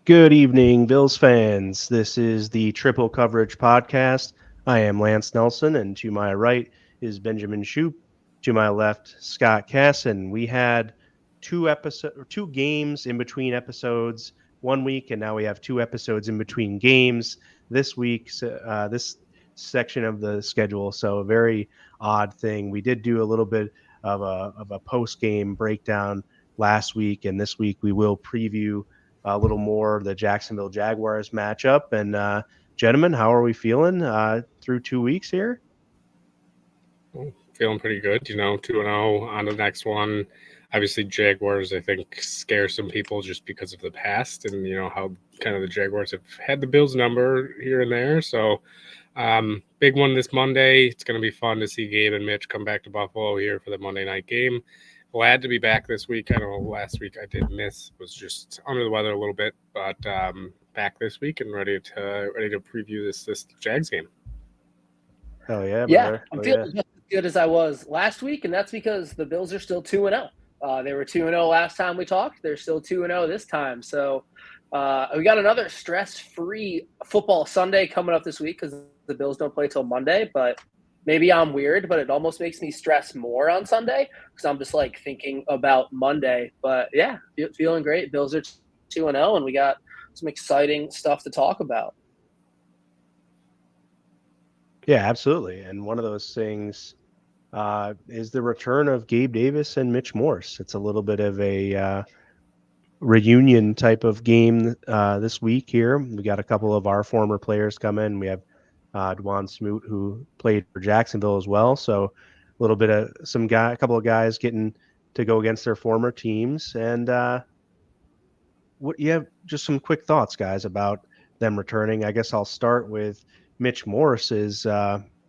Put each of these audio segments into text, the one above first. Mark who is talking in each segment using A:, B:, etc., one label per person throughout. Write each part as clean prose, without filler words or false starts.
A: Good evening, Bills fans. This is the Triple Coverage Podcast. I am Lance Nelson, and to my right is Benjamin Shoup. To my left, Scott Casson. We had two games in between episodes 1 week, and now we have two episodes in between games this week. This section of the schedule, so a very odd thing. We did do a little bit of a post game breakdown last week, and this week we will preview a little more the Jacksonville Jaguars matchup. And gentlemen, how are we feeling through 2 weeks here?
B: Feeling pretty good, 2-0 on the next one. Obviously, Jaguars, I think, scare some people just because of the past and, how kind of the Jaguars have had the Bills number here and there. So, big one this Monday. It's going to be fun to see Gabe and Mitch come back to Buffalo here for the Monday night game. Glad to be back this week. I know last week I did miss, was just under the weather a little bit, but back this week and ready to preview this Jags game.
A: Oh yeah,
C: Yeah,
A: brother.
C: I'm feeling just as good as I was last week, and that's because the Bills are still 2-0. They were 2-0 last time we talked. They're still 2-0 this time. So we got another stress-free football Sunday coming up this week because the Bills don't play till Monday. But maybe I'm weird, but it almost makes me stress more on Sunday because I'm just like thinking about Monday. But yeah, feeling great. Bills are 2-0, and we got some exciting stuff to talk about.
A: Yeah, absolutely. And one of those things is the return of Gabe Davis and Mitch Morse. It's a little bit of a reunion type of game this week here. We got a couple of our former players come in. We have Dwan Smoot, who played for Jacksonville as well. So a little bit of a couple of guys getting to go against their former teams. And what you have just some quick thoughts, guys, about them returning. I guess I'll start with Mitch Morse is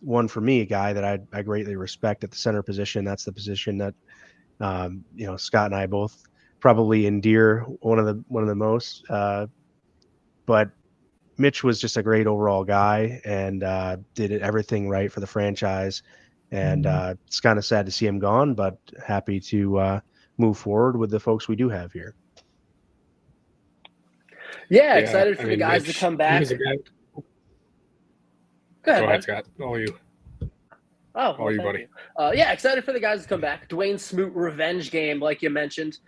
A: one for me, a guy that I greatly respect at the center position. That's the position that Scott and I both probably endear one of the most. But Mitch was just a great overall guy and did everything right for the franchise. And it's kind of sad to see him gone, but happy to move forward with the folks we do have here.
C: Yeah, excited for the guys
B: Mitch,
C: to come back.
B: Go ahead, Scott. All you.
C: Oh,
B: you, buddy.
C: Yeah, excited for the guys to come back. Dwayne Smoot revenge game, like you mentioned,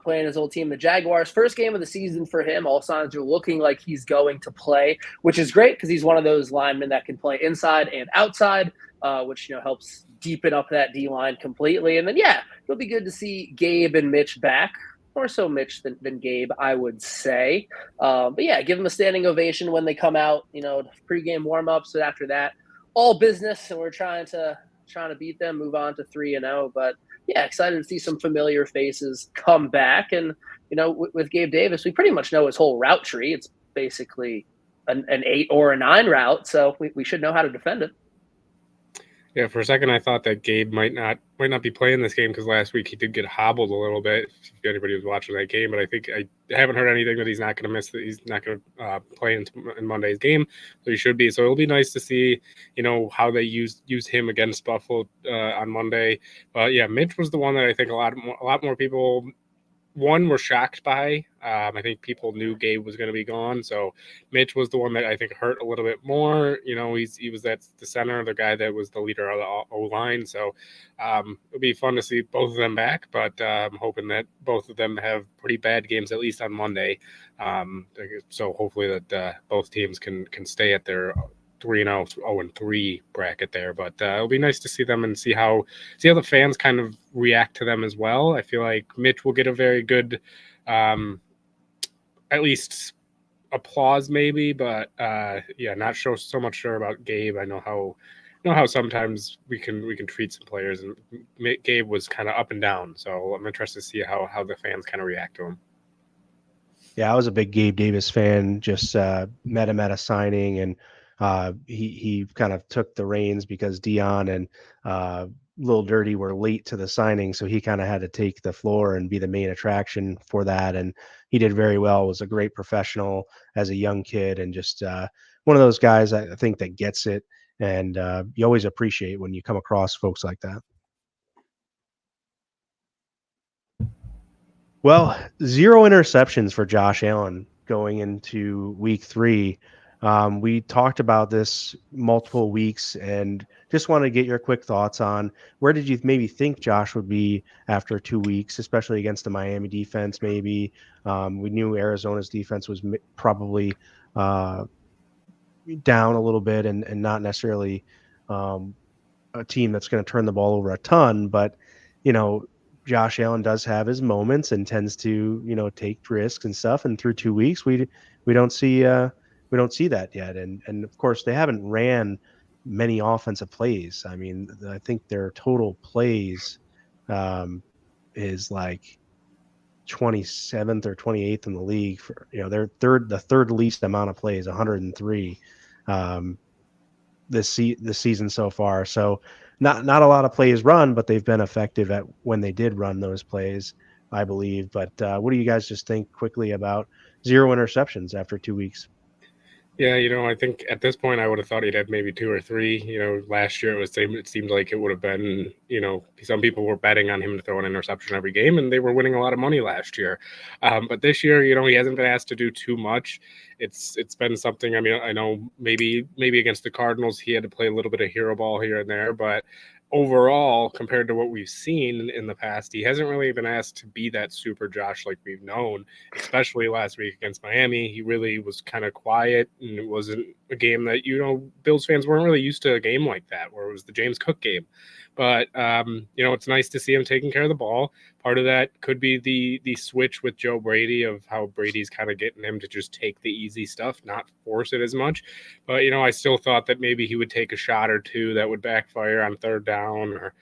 C: playing his old team, the Jaguars. First game of the season for him. All signs are looking like he's going to play, which is great because he's one of those linemen that can play inside and outside, which helps deepen up that D-line completely. And then, yeah, it'll be good to see Gabe and Mitch back. More so Mitch than Gabe, I would say. But yeah, give them a standing ovation when they come out, pregame warm-ups. And after that, all business, and we're trying to beat them, move on to 3-0. But yeah, excited to see some familiar faces come back. And with Gabe Davis, we pretty much know his whole route tree. It's basically an 8 or a 9 route, so we should know how to defend it.
B: Yeah, for a second I thought that Gabe might not be playing this game because last week he did get hobbled a little bit. If anybody was watching that game, but I think I haven't heard anything that he's not going to miss. That he's not going to play in Monday's game, so he should be. So it'll be nice to see, how they use him against Buffalo on Monday. But yeah, Mitch was the one that I think a lot more people. One were shocked by. I think people knew Gabe was going to be gone, so Mitch was the one that I think hurt a little bit more. He was the center, the guy that was the leader of the O line. So it'll be fun to see both of them back. But I'm hoping that both of them have pretty bad games at least on Monday. So hopefully that both teams can stay at their 3-0, 0-3 bracket there, but it'll be nice to see them and see how the fans kind of react to them as well. I feel like Mitch will get a very good, at least applause maybe, but not so much sure about Gabe. I know how sometimes we can treat some players, and Gabe was kind of up and down, so I'm interested to see how the fans kind of react to him.
A: Yeah, I was a big Gabe Davis fan. Just met him at a signing, and he kind of took the reins because Dion and Lil Dirty were late to the signing, so he kind of had to take the floor and be the main attraction for that. And he did very well. Was a great professional as a young kid, and just one of those guys I think that gets it. And you always appreciate when you come across folks like that. Well, 0 interceptions for Josh Allen going into week 3. We talked about this multiple weeks and just want to get your quick thoughts on where did you maybe think Josh would be after 2 weeks, especially against the Miami defense. Maybe we knew Arizona's defense was probably down a little bit and not necessarily a team that's going to turn the ball over a ton, but Josh Allen does have his moments and tends to take risks and stuff. And through 2 weeks, we don't see that yet. And of course, they haven't ran many offensive plays. I mean, I think their total plays is like 27th or 28th in the league for they're the third least amount of plays, 103 this season so far. So not a lot of plays run, but they've been effective at when they did run those plays, I believe. But what do you guys just think quickly about 0 interceptions after 2 weeks?
B: Yeah, I think at this point I would have thought he'd have maybe 2 or 3. Last year it seemed like it would have been, some people were betting on him to throw an interception every game, and they were winning a lot of money last year. But this year, he hasn't been asked to do too much. It's been something. I mean, I know maybe against the Cardinals he had to play a little bit of hero ball here and there, but overall, compared to what we've seen in the past, he hasn't really been asked to be that super Josh like we've known, especially last week against Miami. He really was kind of quiet, and it wasn't a game that, Bills fans weren't really used to a game like that, where it was the James Cook game. But, it's nice to see him taking care of the ball. Part of that could be the switch with Joe Brady of how Brady's kind of getting him to just take the easy stuff, not force it as much. But, I still thought that maybe he would take a shot or two that would backfire on third down, or,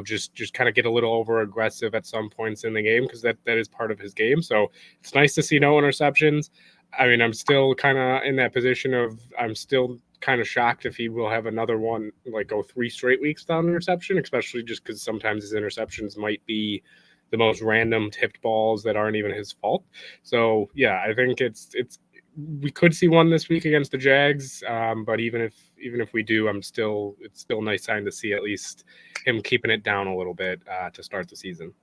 B: just kind of get a little over aggressive at some points in the game, because that is part of his game. So it's nice to see no interceptions. I mean, I'm still kind of in that position of I'm still kind of shocked if he will have another one, like go 3 straight weeks without an interception, especially just because sometimes his interceptions might be the most random tipped balls that aren't even his fault. So yeah, I think it's we could see one this week against the Jags, but even if we do, it's still a nice sign to see at least him keeping it down a little bit to start the season.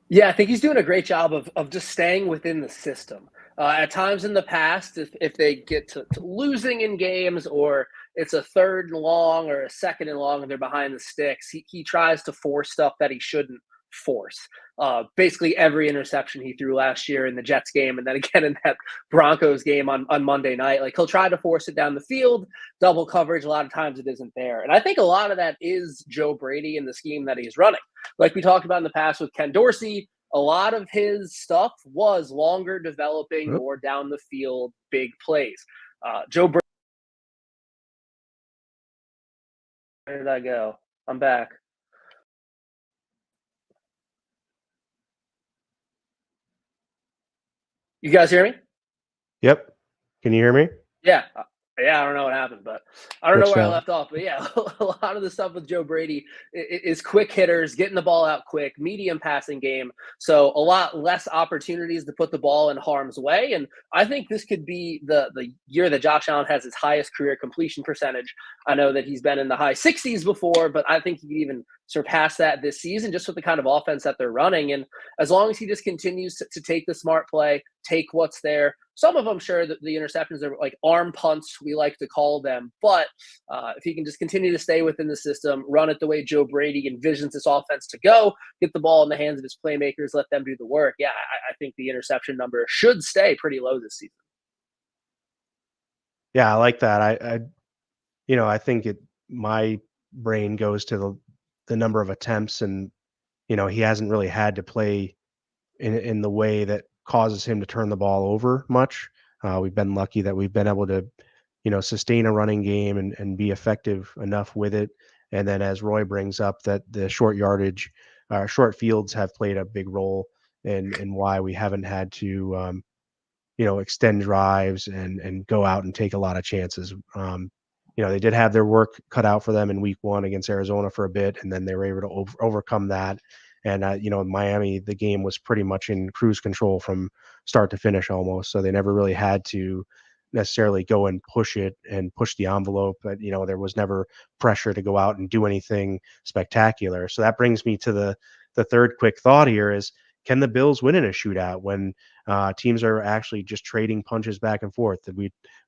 C: Yeah, I think he's doing a great job of just staying within the system. At times in the past, if they get to losing in games, or it's a 3rd and long or a 2nd and long and they're behind the sticks, he tries to force stuff that he shouldn't force. Basically every interception he threw last year in the Jets game, and then again in that Broncos game on Monday night, like he'll try to force it down the field, double coverage. A lot of times it isn't there. And I think a lot of that is Joe Brady and the scheme that he's running. Like we talked about in the past with Ken Dorsey, a lot of his stuff was longer developing, more down the field, big plays. Joe Brady. Where did I go? I'm back. You guys hear me?
A: Yep. Can you hear me?
C: Yeah. I don't know what happened, but I don't know where I left off. But yeah, a lot of the stuff with Joe Brady is quick hitters, getting the ball out quick, medium passing game. So a lot less opportunities to put the ball in harm's way. And I think this could be the year that Josh Allen has his highest career completion percentage. I know that he's been in the high 60s before, but I think he could even surpass that this season just with the kind of offense that they're running. And as long as he just continues to take the smart play, take what's there. Some of them, sure, that the interceptions are like arm punts, we like to call them. But if he can just continue to stay within the system, run it the way Joe Brady envisions this offense to go, get the ball in the hands of his playmakers, let them do the work. Yeah, I think the interception number should stay pretty low this season.
A: Yeah, I like that. I think my brain goes to the number of attempts, and he hasn't really had to play in the way that causes him to turn the ball over much. We've been lucky that we've been able to, sustain a running game and be effective enough with it. And then as Roy brings up, that the short yardage, short fields have played a big role in why we haven't had to, extend drives and go out and take a lot of chances. They did have their work cut out for them in week 1 against Arizona for a bit, and then they were able to overcome that. And, Miami, the game was pretty much in cruise control from start to finish almost. So they never really had to necessarily go and push it and push the envelope. But, there was never pressure to go out and do anything spectacular. So that brings me to the third quick thought here is, can the Bills win in a shootout when teams are actually just trading punches back and forth?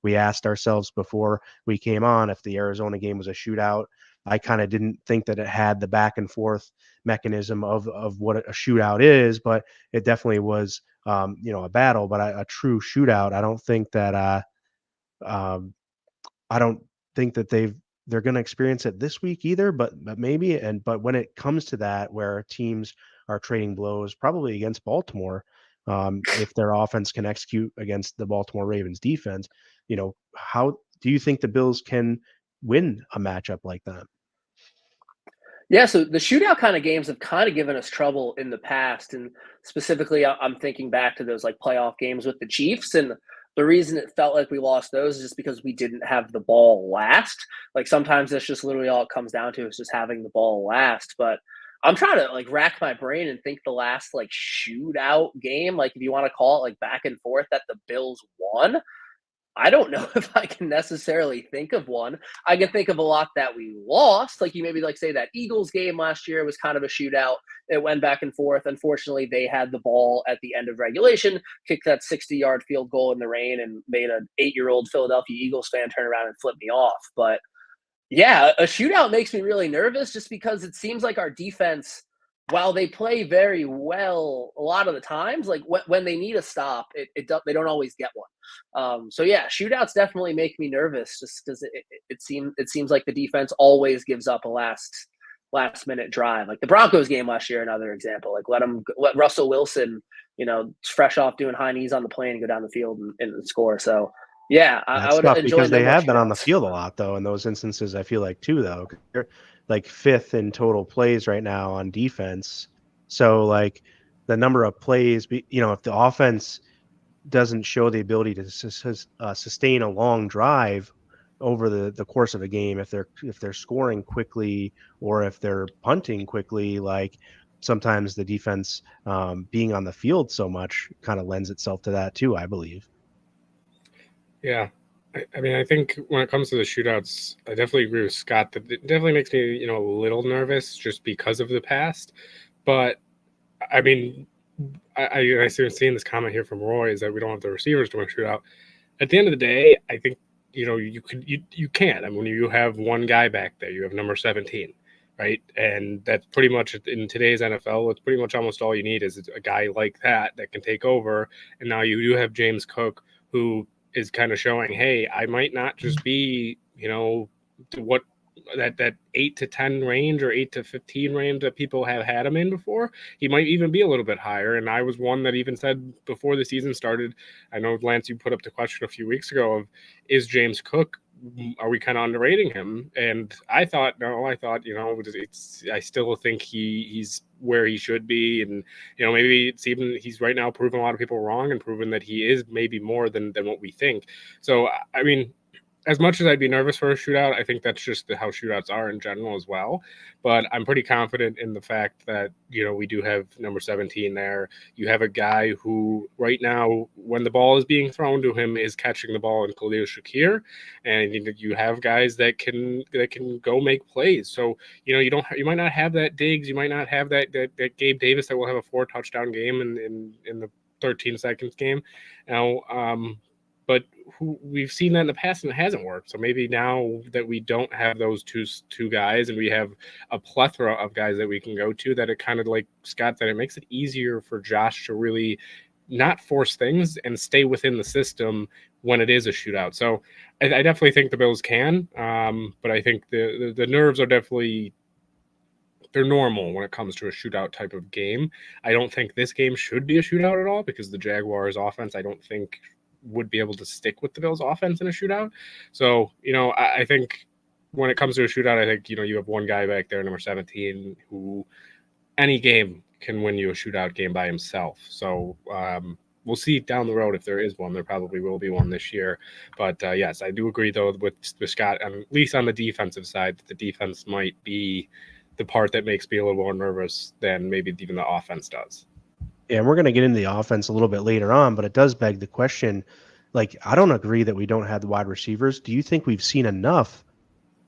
A: We asked ourselves before we came on if the Arizona game was a shootout. I kind of didn't think that it had the back and forth mechanism of what a shootout is, but it definitely was, a battle. But a true shootout, I don't think that I don't think that they're going to experience it this week either, but maybe. But when it comes to that, where teams are trading blows, probably against Baltimore, if their offense can execute against the Baltimore Ravens defense, how do you think the Bills can win a matchup like that?
C: Yeah, so the shootout kind of games have kind of given us trouble in the past, and specifically, I'm thinking back to those like playoff games with the Chiefs, and the reason it felt like we lost those is just because we didn't have the ball last. Like sometimes that's just literally all it comes down to is just having the ball last. But I'm trying to like rack my brain and think the last like shootout game, like if you want to call it like back and forth that the Bills won. I don't know if I can necessarily think of one. I can think of a lot that we lost. Like you maybe like say that Eagles game last year was kind of a shootout. It went back and forth. Unfortunately, they had the ball at the end of regulation, kicked that 60-yard field goal in the rain, and made an 8-year-old Philadelphia Eagles fan turn around and flip me off. But yeah, a shootout makes me really nervous just because it seems like our defense, while they play very well a lot of the times, like when they need a stop, they don't always get one. So yeah, shootouts definitely make me nervous just because it seems like the defense always gives up a last minute drive. Like the Broncos game last year, another example. Like let Russell Wilson, fresh off doing high knees on the plane and go down the field and score. So yeah, I
A: That's
C: would
A: tough
C: enjoy
A: because
C: no
A: they
C: more
A: have been on the
C: shootouts.
A: field a lot, though, in those instances, I feel like, too, though. They're like fifth in total plays right now on defense. So, like, the number of plays, if the offense doesn't show the ability to sustain a long drive over the course of a game, if they're scoring quickly or if they're punting quickly, like sometimes the defense being on the field so much kind of lends itself to that, too, I believe.
B: Yeah. I mean, I think when it comes to the shootouts, I definitely agree with Scott that it definitely makes me, a little nervous just because of the past. But I mean, I see seeing this comment here from Roy is that we don't have the receivers to win a shootout. At the end of the day, I think, you can. I mean, when you have one guy back there, you have number 17, right? And that's pretty much in today's NFL, it's pretty much almost all you need is a guy like that can take over. And now you do have James Cook, who is kind of showing, hey, I might not just be, what that 8 to 10 range or 8 to 15 range that people have had him in before. He might even be a little bit higher. And I was one that even said before the season started, I know, Lance, you put up the question a few weeks ago of, is James Cook, are we kind of underrating him? And I thought, no, I still think he's where he should be. And, maybe it's even, he's right now proving a lot of people wrong and proving that he is maybe more than what we think. So, I mean, as much as I'd be nervous for a shootout, I think that's just how shootouts are in general as well. But I'm pretty confident in the fact that, we do have number 17 there. You have a guy who right now, when the ball is being thrown to him, is catching the ball in Khalil Shakir. And you have guys that can go make plays. So, you might not have that Diggs, you might not have that Gabe Davis that will have a 4-touchdown game in the 13 seconds game. Now, but we've seen that in the past and it hasn't worked. So maybe now that we don't have those two guys and we have a plethora of guys that we can go to, that it kind of, like Scott said, it makes it easier for Josh to really not force things and stay within the system when it is a shootout. So I definitely think the Bills can, but I think the nerves are definitely, they're normal when it comes to a shootout type of game. I don't think this game should be a shootout at all because the Jaguars offense, I don't think, would be able to stick with the Bills offense in a shootout. So, I think when it comes to a shootout, I think, you have one guy back there, number 17, who any game can win you a shootout game by himself. So we'll see down the road if there is one. There probably will be one this year. But yes, I do agree, though, with Scott, at least on the defensive side, that the defense might be the part that makes me a little more nervous than maybe even the offense does.
A: Yeah, and we're going to get into the offense a little bit later on, but it does beg the question, like, I don't agree that we don't have the wide receivers. Do you think we've seen enough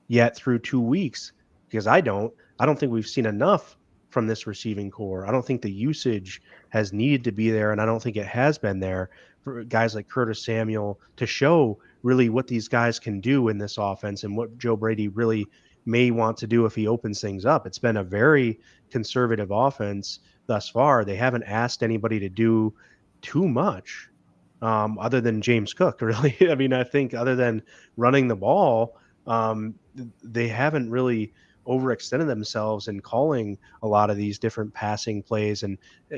A: yet through 2 weeks? Because I don't think we've seen enough from this receiving core. I don't think the usage has needed to be there, and I don't think it has been there for guys like Curtis Samuel to show really what these guys can do in this offense and what Joe Brady really may want to do if he opens things up. It's been a very conservative offense thus far. They haven't asked anybody to do too much other than James Cook, really. I mean, I think other than running the ball, they haven't really overextended themselves in calling a lot of these different passing plays and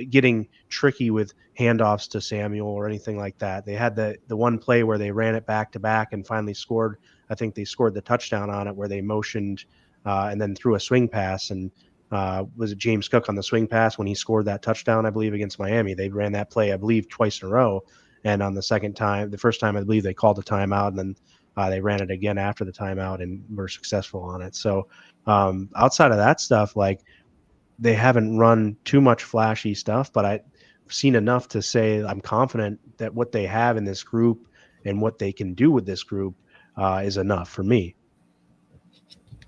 A: getting tricky with handoffs to Samuel or anything like that. They had the one play where they ran it back to back and finally scored. I think they scored the touchdown on it where they motioned and then threw a swing pass. And was it James Cook on the swing pass when he scored that touchdown, I believe, against Miami? They ran that play, I believe, twice in a row. And on the first time, I believe they called a timeout, and then they ran it again after the timeout and were successful on it. So outside of that stuff, like they haven't run too much flashy stuff, but I've seen enough to say I'm confident that what they have in this group and what they can do with this group is enough for me.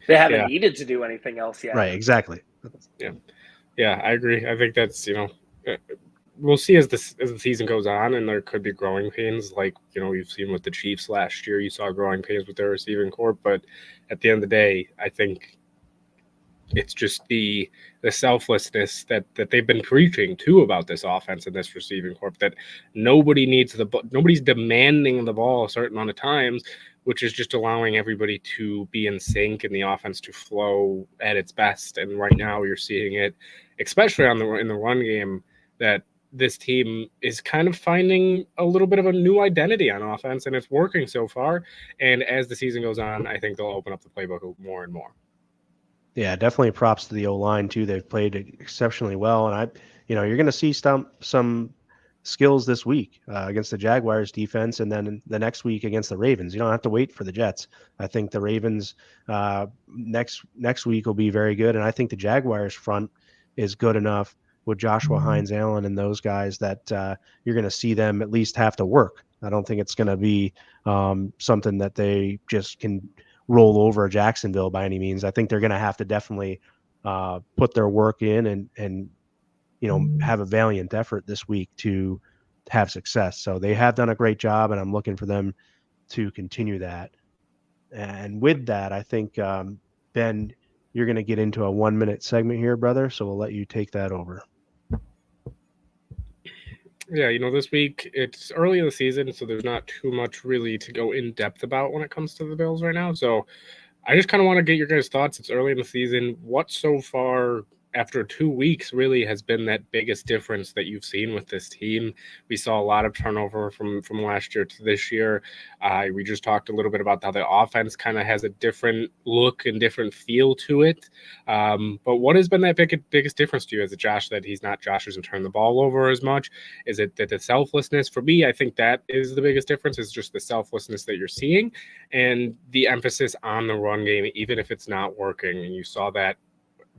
C: They haven't needed to do anything else yet.
A: Right, exactly.
B: Yeah, I agree. I think that's, we'll see as the season goes on, and there could be growing pains like, you've seen with the Chiefs last year. You saw growing pains with their receiving corps, but at the end of the day, I think it's just the selflessness that they've been preaching too about this offense and this receiving corps, that nobody's demanding the ball a certain amount of times, which is just allowing everybody to be in sync and the offense to flow at its best. And right now you're seeing it, especially in the run game, that this team is kind of finding a little bit of a new identity on offense, and it's working so far. And as the season goes on, I think they'll open up the playbook more and more.
A: Yeah, definitely props to the O-line too. They've played exceptionally well, and you're going to see some skills this week against the Jaguars defense, and then the next week against the Ravens. You don't have to wait for the Jets. I think the Ravens next week will be very good, and I think the Jaguars front is good enough with Joshua Hines-Allen and those guys that you're going to see them at least have to work. I don't think it's going to be something that they just can roll over Jacksonville by any means. I think they're going to have to definitely put their work in and have a valiant effort this week to have success. So they have done a great job, and I'm looking for them to continue that. And with that, I think, Ben, you're going to get into a 1-minute segment here, brother. So we'll let you take that over.
B: Yeah, this week it's early in the season, so there's not too much really to go in depth about when it comes to the Bills right now. So I just kind of want to get your guys' thoughts. It's early in the season. What so far after 2 weeks really has been that biggest difference that you've seen with this team? We saw a lot of turnover from last year to this year. We just talked a little bit about how the offense kind of has a different look and different feel to it. But what has been that biggest difference to you? Is it Josh doesn't turn the ball over as much? Is it that the selflessness? For me, I think that is the biggest difference, is just the selflessness that you're seeing and the emphasis on the run game, even if it's not working. And you saw that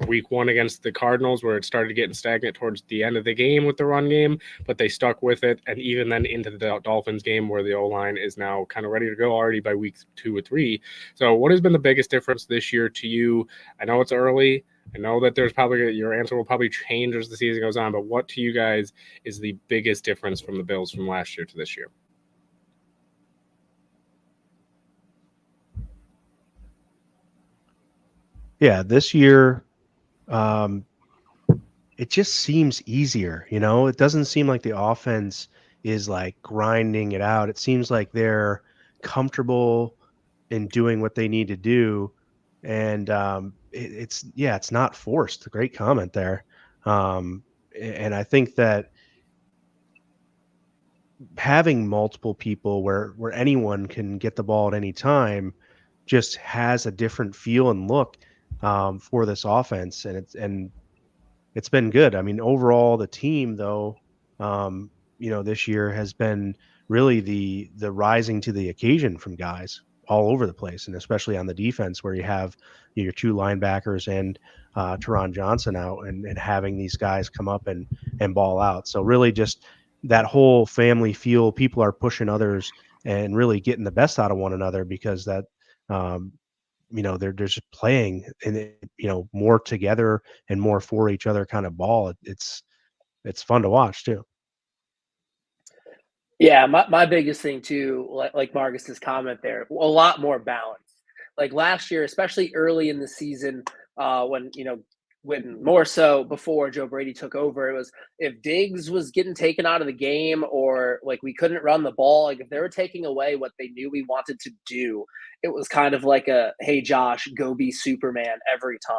B: week 1 against the Cardinals, where it started getting stagnant towards the end of the game with the run game, but they stuck with it. And even then into the Dolphins game, where the O-line is now kind of ready to go already by week 2 or 3. So what has been the biggest difference this year to you? I know it's early. I know that there's probably your answer will probably change as the season goes on, but what to you guys is the biggest difference from the Bills from last year to this year?
A: Yeah, this year, it just seems easier. It doesn't seem like the offense is like grinding it out. It seems like they're comfortable in doing what they need to do. And it's not forced. Great comment there. And I think that having multiple people where anyone can get the ball at any time just has a different feel and look for this offense. And it's been good. I mean, overall, the team, though, this year has been really the rising to the occasion from guys all over the place, and especially on the defense, where you have your 2 linebackers and Teron Johnson out, and having these guys come up and ball out. So really, just that whole family feel. People are pushing others and really getting the best out of one another, because that they're just playing and more together and more for each other kind of ball. It's fun to watch too.
C: Yeah, my biggest thing too, like Marcus's comment there, a lot more balance. Like last year, especially early in the season, when more so before Joe Brady took over, it was if Diggs was getting taken out of the game or like we couldn't run the ball, like if they were taking away what they knew we wanted to do, it was kind of like a hey Josh, go be Superman every time.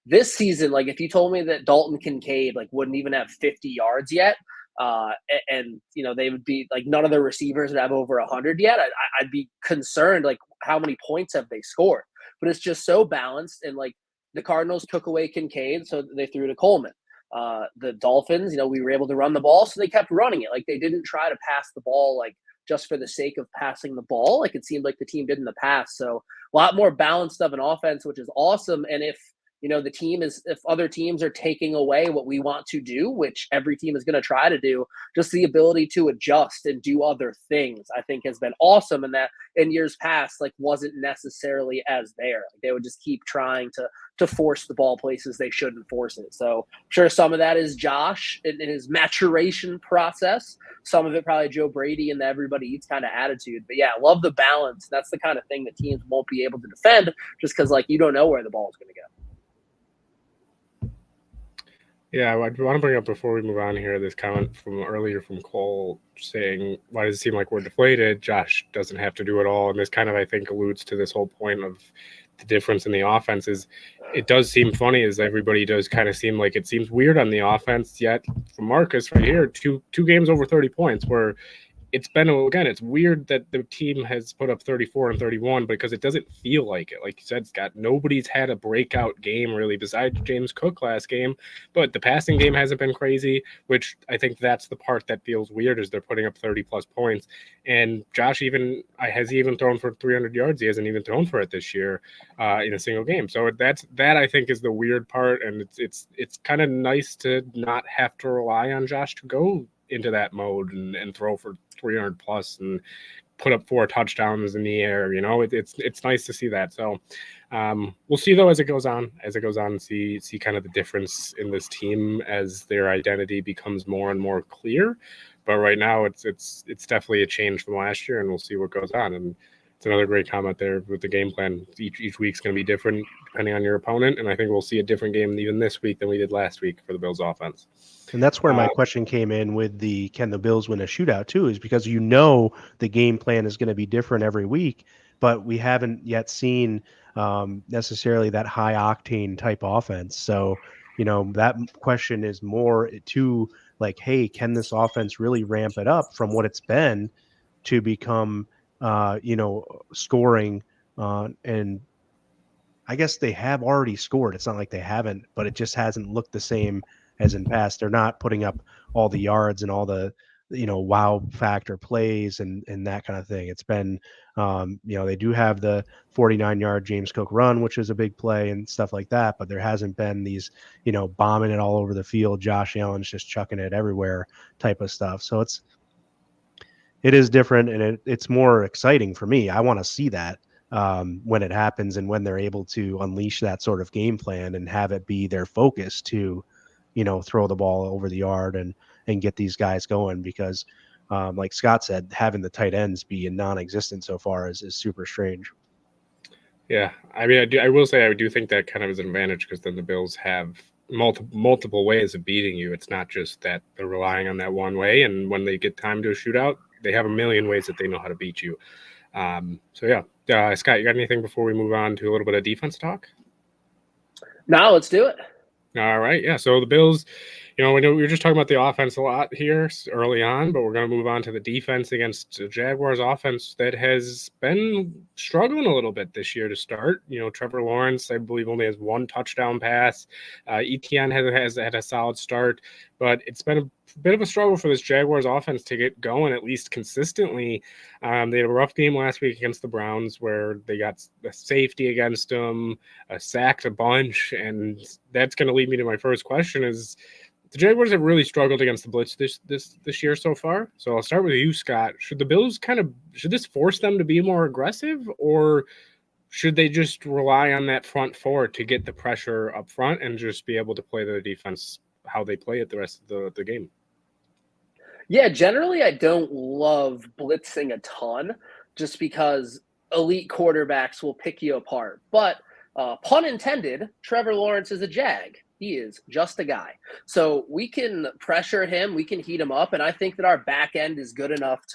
C: This season, like if you told me that Dalton Kincaid like wouldn't even have 50 yards yet, uh, and they would be like none of the receivers would have over 100 yet, I'd be concerned like how many points have they scored. But it's just so balanced, and like the Cardinals took away Kincaid, so they threw to Coleman. The Dolphins, we were able to run the ball, so they kept running it. Like they didn't try to pass the ball like just for the sake of passing the ball, like it seemed like the team did in the past. So a lot more balanced of an offense, which is awesome. And if if other teams are taking away what we want to do, which every team is going to try to do, just the ability to adjust and do other things, I think has been awesome. And that in years past, like wasn't necessarily as there. Like, they would just keep trying to force the ball places they shouldn't force it. So I'm sure some of that is Josh in his maturation process. Some of it probably Joe Brady and the everybody eats kind of attitude. But yeah, I love the balance. That's the kind of thing that teams won't be able to defend just because like you don't know where the ball is going to go.
B: Yeah, I want to bring up before we move on here this comment from earlier from Cole saying, why does it seem like we're deflated? Josh doesn't have to do it all. And this kind of, I think, alludes to this whole point of the difference in the offense. Is it does seem funny as everybody does kind of seem like it seems weird on the offense, yet from Marcus right here, two games over 30 points where it's been, again, it's weird that the team has put up 34 and 31 because it doesn't feel like it. Like you said, Scott, nobody's had a breakout game really besides James Cook last game, but the passing game hasn't been crazy, which I think that's the part that feels weird is they're putting up 30 plus points. And Josh has he even thrown for 300 yards? He hasn't even thrown for it this year in a single game. So that I think is the weird part. And it's kind of nice to not have to rely on Josh to go into that mode and throw for 300 plus and put up 4 touchdowns in the air. It's nice to see that. So we'll see though as it goes on see kind of the difference in this team as their identity becomes more and more clear. But right now it's definitely a change from last year, and we'll see what goes on. And it's another great comment there with the game plan. Each week's going to be different depending on your opponent, and I think we'll see a different game even this week than we did last week for the Bills offense.
A: And that's where my question came in with the can the Bills win a shootout too, is because the game plan is going to be different every week, but we haven't yet seen necessarily that high octane type offense. So, that question is more to like, hey, can this offense really ramp it up from what it's been to become, scoring? And I guess they have already scored. It's not like they haven't, but it just hasn't looked the same as in past. They're not putting up all the yards and all the, wow factor plays and that kind of thing. It's been, they do have the 49-yard James Cook run, which is a big play and stuff like that, but there hasn't been these, bombing it all over the field. Josh Allen's just chucking it everywhere type of stuff. So it is different, and it's more exciting for me. I want to see that when it happens and when they're able to unleash that sort of game plan and have it be their focus to, throw the ball over the yard and get these guys going. Because like Scott said, having the tight ends be non-existent so far is super strange.
B: Yeah, I mean, I will say I do think that kind of is an advantage because then the Bills have multiple ways of beating you. It's not just that they're relying on that one way, and when they get time to a shootout, they have a million ways that they know how to beat you. So yeah, Scott, you got anything before we move on to a little bit of defense talk?
C: No, let's do it.
B: All right, yeah. So the Bills, we were just talking about the offense a lot here early on, but we're going to move on to the defense against the Jaguars offense that has been struggling a little bit this year to start. Trevor Lawrence, I believe, only has 1 touchdown pass. Etienne has had a solid start, but it's been a bit of a struggle for this Jaguars offense to get going, at least consistently. They had a rough game last week against the Browns where they got a safety against them, sacked a bunch, and that's going to lead me to my first question is, the Jaguars have really struggled against the blitz this year so far. So I'll start with you, Scott. Should the Bills should this force them to be more aggressive, or should they just rely on that front four to get the pressure up front and just be able to play their defense how they play it the rest of the game?
C: Yeah, generally, I don't love blitzing a ton just because elite quarterbacks will pick you apart. But pun intended, Trevor Lawrence is a Jag. He is just a guy. So we can pressure him, we can heat him up, and I think that our back end is good enough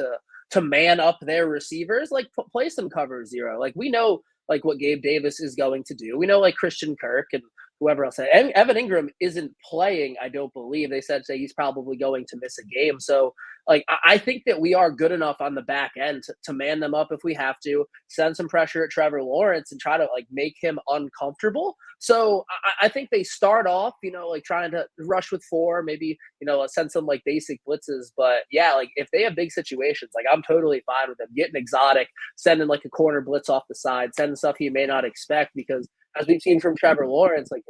C: to man up their receivers, like play some cover zero. Like we know like what Gabe Davis is going to do. We know like Christian Kirk and whoever else. And Evan Ingram isn't playing, I don't believe. They say he's probably going to miss a game. So, like, I think that we are good enough on the back end to man them up if we have to, send some pressure at Trevor Lawrence and try to, like, make him uncomfortable. So I think they start off, like trying to rush with four, maybe, send some, like, basic blitzes. But, yeah, like, if they have big situations, like, I'm totally fine with them getting exotic, sending, like, a corner blitz off the side, sending stuff he may not expect because as we've seen from Trevor Lawrence, like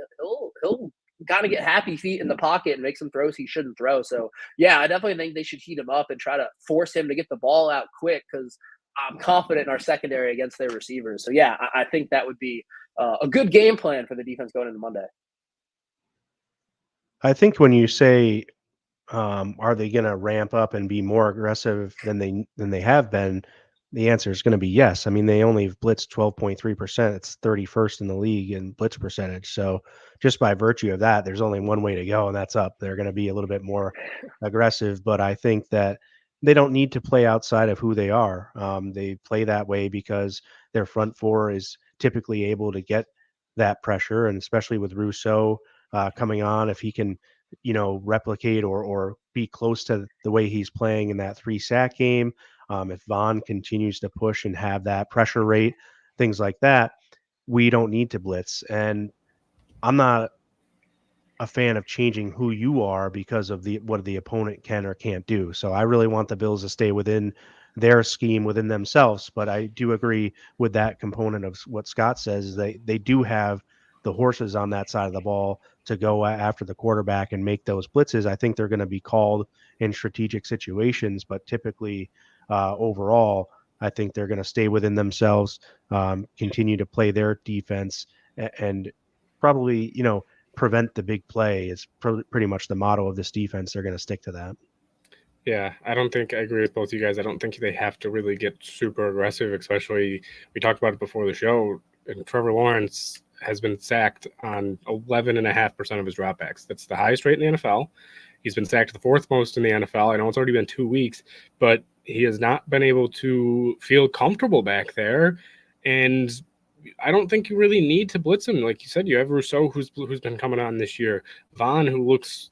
C: he'll kind of get happy feet in the pocket and make some throws he shouldn't throw. So yeah, I definitely think they should heat him up and try to force him to get the ball out quick because I'm confident in our secondary against their receivers. So yeah, I think that would be a good game plan for the defense going into Monday.
A: I think when you say, are they going to ramp up and be more aggressive than they have been? The answer is going to be yes. I mean, they only blitzed 12.3%. It's 31st in the league in blitz percentage. So just by virtue of that, there's only one way to go, and that's up. They're going to be a little bit more aggressive, but I think that they don't need to play outside of who they are. They play that way because their front four is typically able to get that pressure, and especially with Rousseau coming on, if he can replicate or be close to the way he's playing in that 3-sack game. If Vaughn continues to push and have that pressure rate, things like that, we don't need to blitz. And I'm not a fan of changing who you are because of what the opponent can or can't do. So I really want the Bills to stay within their scheme within themselves. But I do agree with that component of what Scott says is they do have the horses on that side of the ball to go after the quarterback and make those blitzes. I think they're going to be called in strategic situations, but typically overall, I think they're going to stay within themselves, continue to play their defense, and probably, prevent the big play is pretty much the motto of this defense. They're going to stick to that.
B: Yeah, I agree with both you guys. I don't think they have to really get super aggressive, especially we talked about it before the show, and Trevor Lawrence has been sacked on 11.5% of his dropbacks. That's the highest rate in the NFL. He's been sacked the fourth most in the NFL. I know it's already been 2 weeks, but he has not been able to feel comfortable back there. And I don't think you really need to blitz him. Like you said, you have Rousseau, who's been coming on this year. Vaughn, who looks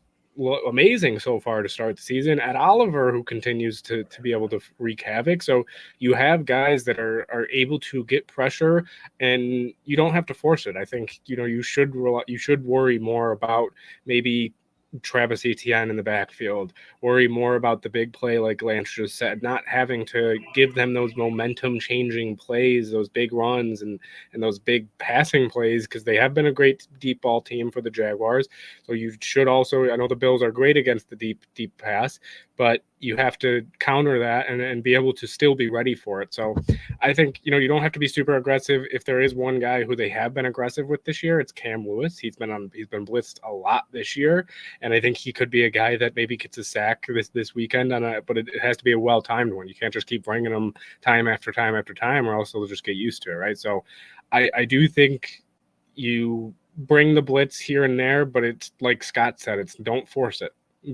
B: amazing so far to start the season. Ed Oliver, who continues to be able to wreak havoc. So you have guys that are able to get pressure, and you don't have to force it. I think you should worry more about maybe Travis Etienne in the backfield, worry more about the big play, like Lance just said, not having to give them those momentum changing plays, those big runs and those big passing plays, because they have been a great deep ball team for the Jaguars. So you should also, I know the Bills are great against the deep pass, but you have to counter that and be able to still be ready for it. So I think, you don't have to be super aggressive. If there is one guy who they have been aggressive with this year, it's Cam Lewis. He's been blitzed a lot this year. And I think he could be a guy that maybe gets a sack this weekend but it has to be a well-timed one. You can't just keep bringing him time after time after time, or else they'll just get used to it. Right. So I do think you bring the blitz here and there, but it's like Scott said, don't force it.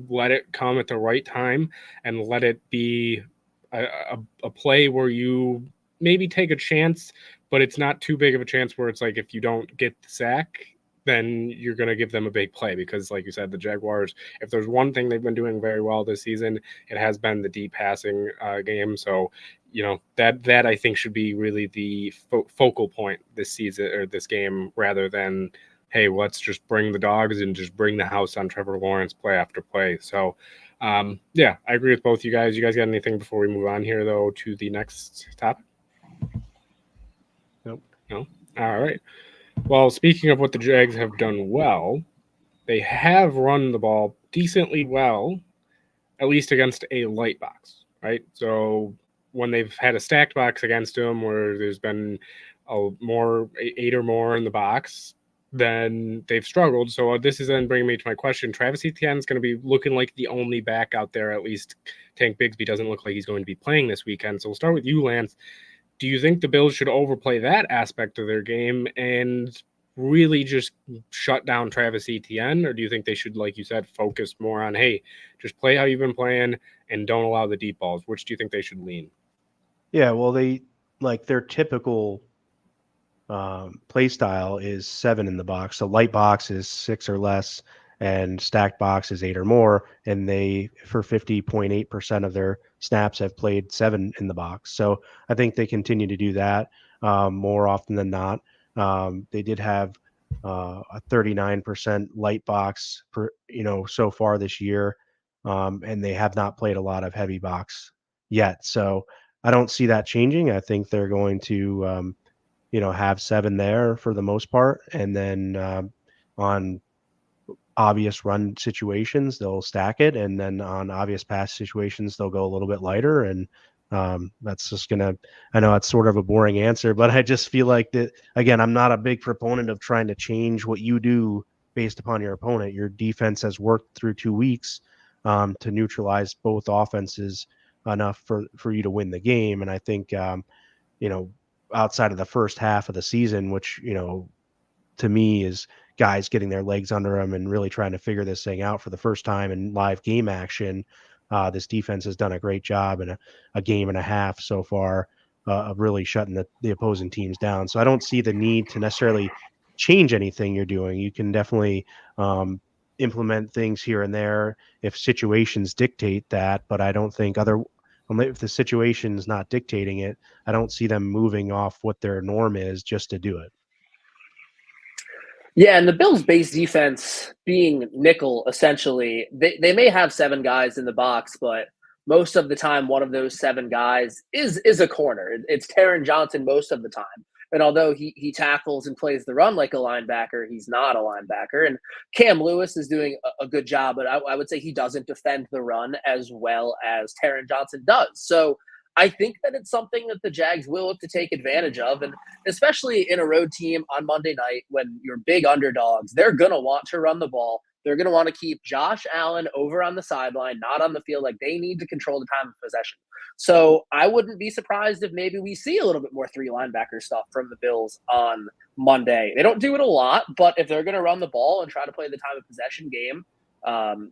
B: Let it come at the right time and let it be a play where you maybe take a chance, but it's not too big of a chance where it's like if you don't get the sack, then you're going to give them a big play. Because like you said, the Jaguars, if there's one thing they've been doing very well this season, it has been the deep passing game. So, that I think should be really the focal point this season or this game, rather than, hey, let's just bring the dogs and just bring the house on Trevor Lawrence play after play. So, yeah, I agree with both you guys. You guys got anything before we move on here, though, to the next topic?
A: Nope.
B: No? All right. Well, speaking of what the Jags have done well, they have run the ball decently well, at least against a light box, right? So when they've had a stacked box against them where there's been more 8 or more in the box, then they've struggled. So this is then bringing me to my question. Travis Etienne is going to be looking like the only back out there. At least Tank Bigsby doesn't look like he's going to be playing this weekend. So we'll start with you, Lance. Do you think the Bills should overplay that aspect of their game and really just shut down Travis Etienne? Or do you think they should, like you said, focus more on, hey, just play how you've been playing and don't allow the deep balls? Which do you think they should lean?
A: Yeah, well, they like their typical play style is 7 in the box. So light box is 6 or less, and stacked box is 8 or more. And they, for 50.8% of their snaps, have played 7 in the box. So I think they continue to do that more often than not. They did have a 39% light box so far this year, and they have not played a lot of heavy box yet. So I don't see that changing. I think they're going to have 7 there for the most part. And then on obvious run situations, they'll stack it. And then on obvious pass situations, they'll go a little bit lighter. And that's just I know it's sort of a boring answer, but I just feel like that, again, I'm not a big proponent of trying to change what you do based upon your opponent. Your defense has worked through 2 weeks to neutralize both offenses enough for you to win the game. And I think, outside of the first half of the season, which, to me is guys getting their legs under them and really trying to figure this thing out for the first time in live game action. This defense has done a great job in a game and a half so far of really shutting the opposing teams down. So I don't see the need to necessarily change anything you're doing. You can definitely implement things here and there if situations dictate that, but I don't think if the situation's not dictating it, I don't see them moving off what their norm is just to do it.
C: Yeah, and the Bills' base defense being nickel, essentially, they may have 7 guys in the box, but most of the time, one of those 7 guys is a corner. It's Taron Johnson most of the time. And although he tackles and plays the run like a linebacker, he's not a linebacker. And Cam Lewis is doing a good job, but I would say he doesn't defend the run as well as Taron Johnson does. So I think that it's something that the Jags will look to take advantage of. And especially in a road team on Monday night when you're big underdogs, they're going to want to run the ball. They're going to want to keep Josh Allen over on the sideline, not on the field. Like, they need to control the time of possession. So I wouldn't be surprised if maybe we see a little bit more 3 linebacker stuff from the Bills on Monday. They don't do it a lot, but if they're going to run the ball and try to play the time of possession game,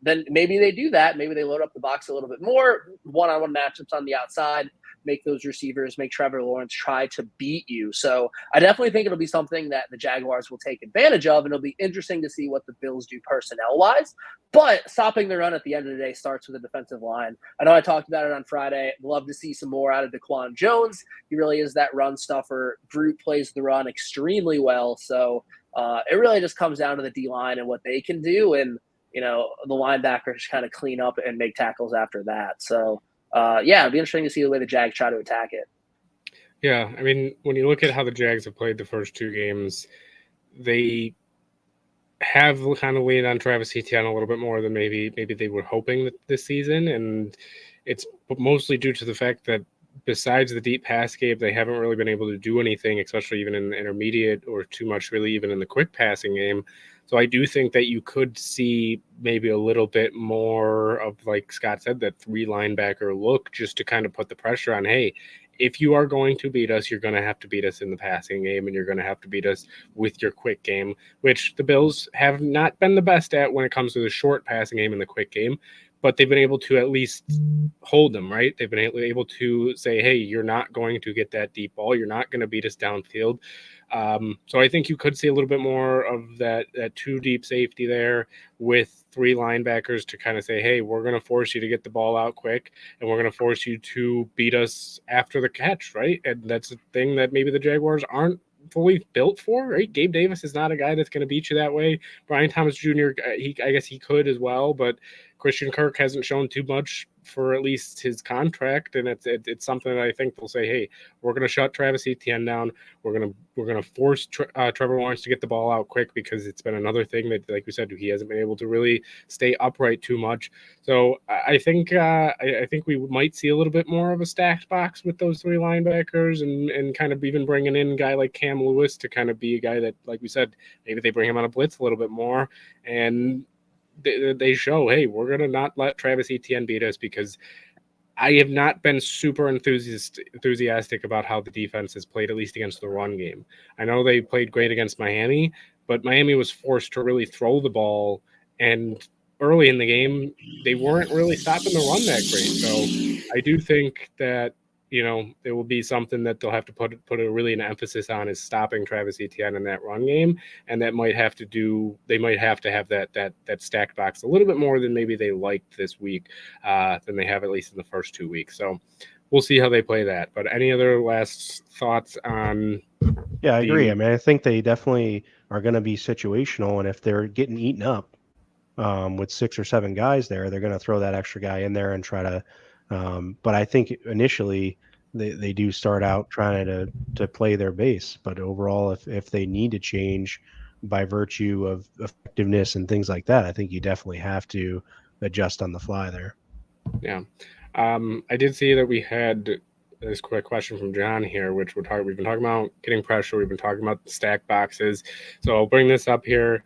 C: then maybe they do that. Maybe they load up the box a little bit more, one-on-one matchups on the outside, make those receivers, make Trevor Lawrence try to beat you. So I definitely think it'll be something that the Jaguars will take advantage of, and it'll be interesting to see what the Bills do personnel-wise. But stopping the run at the end of the day starts with the defensive line. I know I talked about it on Friday. I'd love to see some more out of Daquan Jones. He really is that run stuffer. Groot plays the run extremely well. So it really just comes down to the D-line and what they can do, and the linebackers kind of clean up and make tackles after that. So, it'd be interesting to see the way the Jags try to attack it.
B: Yeah, I mean, when you look at how the Jags have played the first 2 games, they have kind of leaned on Travis Etienne a little bit more than maybe they were hoping this season, and it's mostly due to the fact that besides the deep pass game, they haven't really been able to do anything, especially even in the intermediate or too much really even in the quick passing game. So I do think that you could see maybe a little bit more of, like Scott said, that 3 linebacker look just to kind of put the pressure on, hey, if you are going to beat us, you're going to have to beat us in the passing game, and you're going to have to beat us with your quick game, which the Bills have not been the best at when it comes to the short passing game and the quick game. But they've been able to at least hold them, right? They've been able to say, hey, you're not going to get that deep ball. You're not going to beat us downfield. So I think you could see a little bit more of that 2 deep safety there with 3 linebackers to kind of say, hey, we're going to force you to get the ball out quick, and we're going to force you to beat us after the catch, right? And that's a thing that maybe the Jaguars aren't fully built for, right? Gabe Davis is not a guy that's going to beat you that way. Brian Thomas Jr., I guess he could as well, but Christian Kirk hasn't shown too much for at least his contract, and it's something that I think they'll say, hey, we're going to shut Travis Etienne down. We're gonna force Trevor Lawrence to get the ball out quick, because it's been another thing that, like we said, he hasn't been able to really stay upright too much. So I think we might see a little bit more of a stacked box with those three linebackers, and kind of even bringing in a guy like Cam Lewis to kind of be a guy that, like we said, maybe they bring him on a blitz a little bit more, and they show, hey, we're going to not let Travis Etienne beat us, because I have not been super enthusiastic about how the defense has played, at least against the run game. I know they played great against Miami, but Miami was forced to really throw the ball, and early in the game, they weren't really stopping the run that great. So I do think that, there will be something that they'll have to put an emphasis on, is stopping Travis Etienne in that run game, and they might have to have that stacked box a little bit more than maybe they liked this week, than they have at least in the first 2 weeks. So we'll see how they play that. But any other last thoughts on?
A: Yeah, I agree. I mean, I think they definitely are going to be situational, and if they're getting eaten up with 6 or 7 guys there, they're going to throw that extra guy in there and try to. But I think initially they do start out trying to play their base. But overall, if they need to change by virtue of effectiveness and things like that, I think you definitely have to adjust on the fly there.
B: Yeah. I did see that we had this quick question from John here, which we've been talking about getting pressure. We've been talking about the stack boxes. So I'll bring this up here.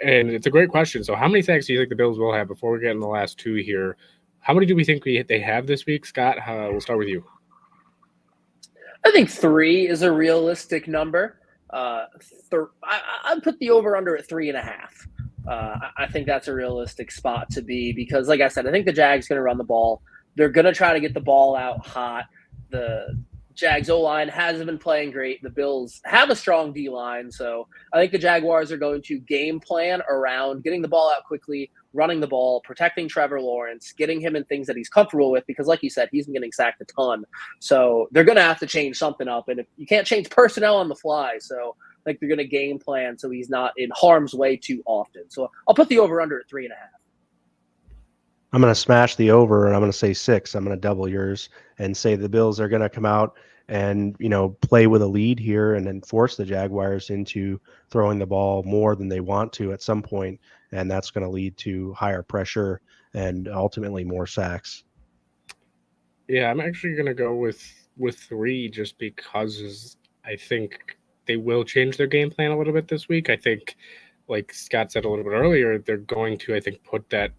B: And it's a great question. So how many sacks do you think the Bills will have before we get in the last 2 here? How many do we think they have this week, Scott? We'll start with you.
C: I think 3 is a realistic number. I'd put the over-under at 3.5. I think that's a realistic spot to be, because, like I said, I think the Jags going to run the ball. They're going to try to get the ball out hot. The Jags O-line hasn't been playing great. The Bills have a strong D-line, so I think the Jaguars are going to game plan around getting the ball out quickly, running the ball, protecting Trevor Lawrence, getting him in things that he's comfortable with, because, like you said, he's been getting sacked a ton. So they're going to have to change something up, and if you can't change personnel on the fly, so I think they're going to game plan so he's not in harm's way too often. So I'll put the over-under at 3.5.
A: I'm going to smash the over, and I'm going to say 6. I'm going to double yours and say the Bills are going to come out and, play with a lead here and then force the Jaguars into throwing the ball more than they want to at some point, and that's going to lead to higher pressure and ultimately more sacks.
B: Yeah, I'm actually going to go with 3, just because I think they will change their game plan a little bit this week. I think, like Scott said a little bit earlier, they're going to, I think, put that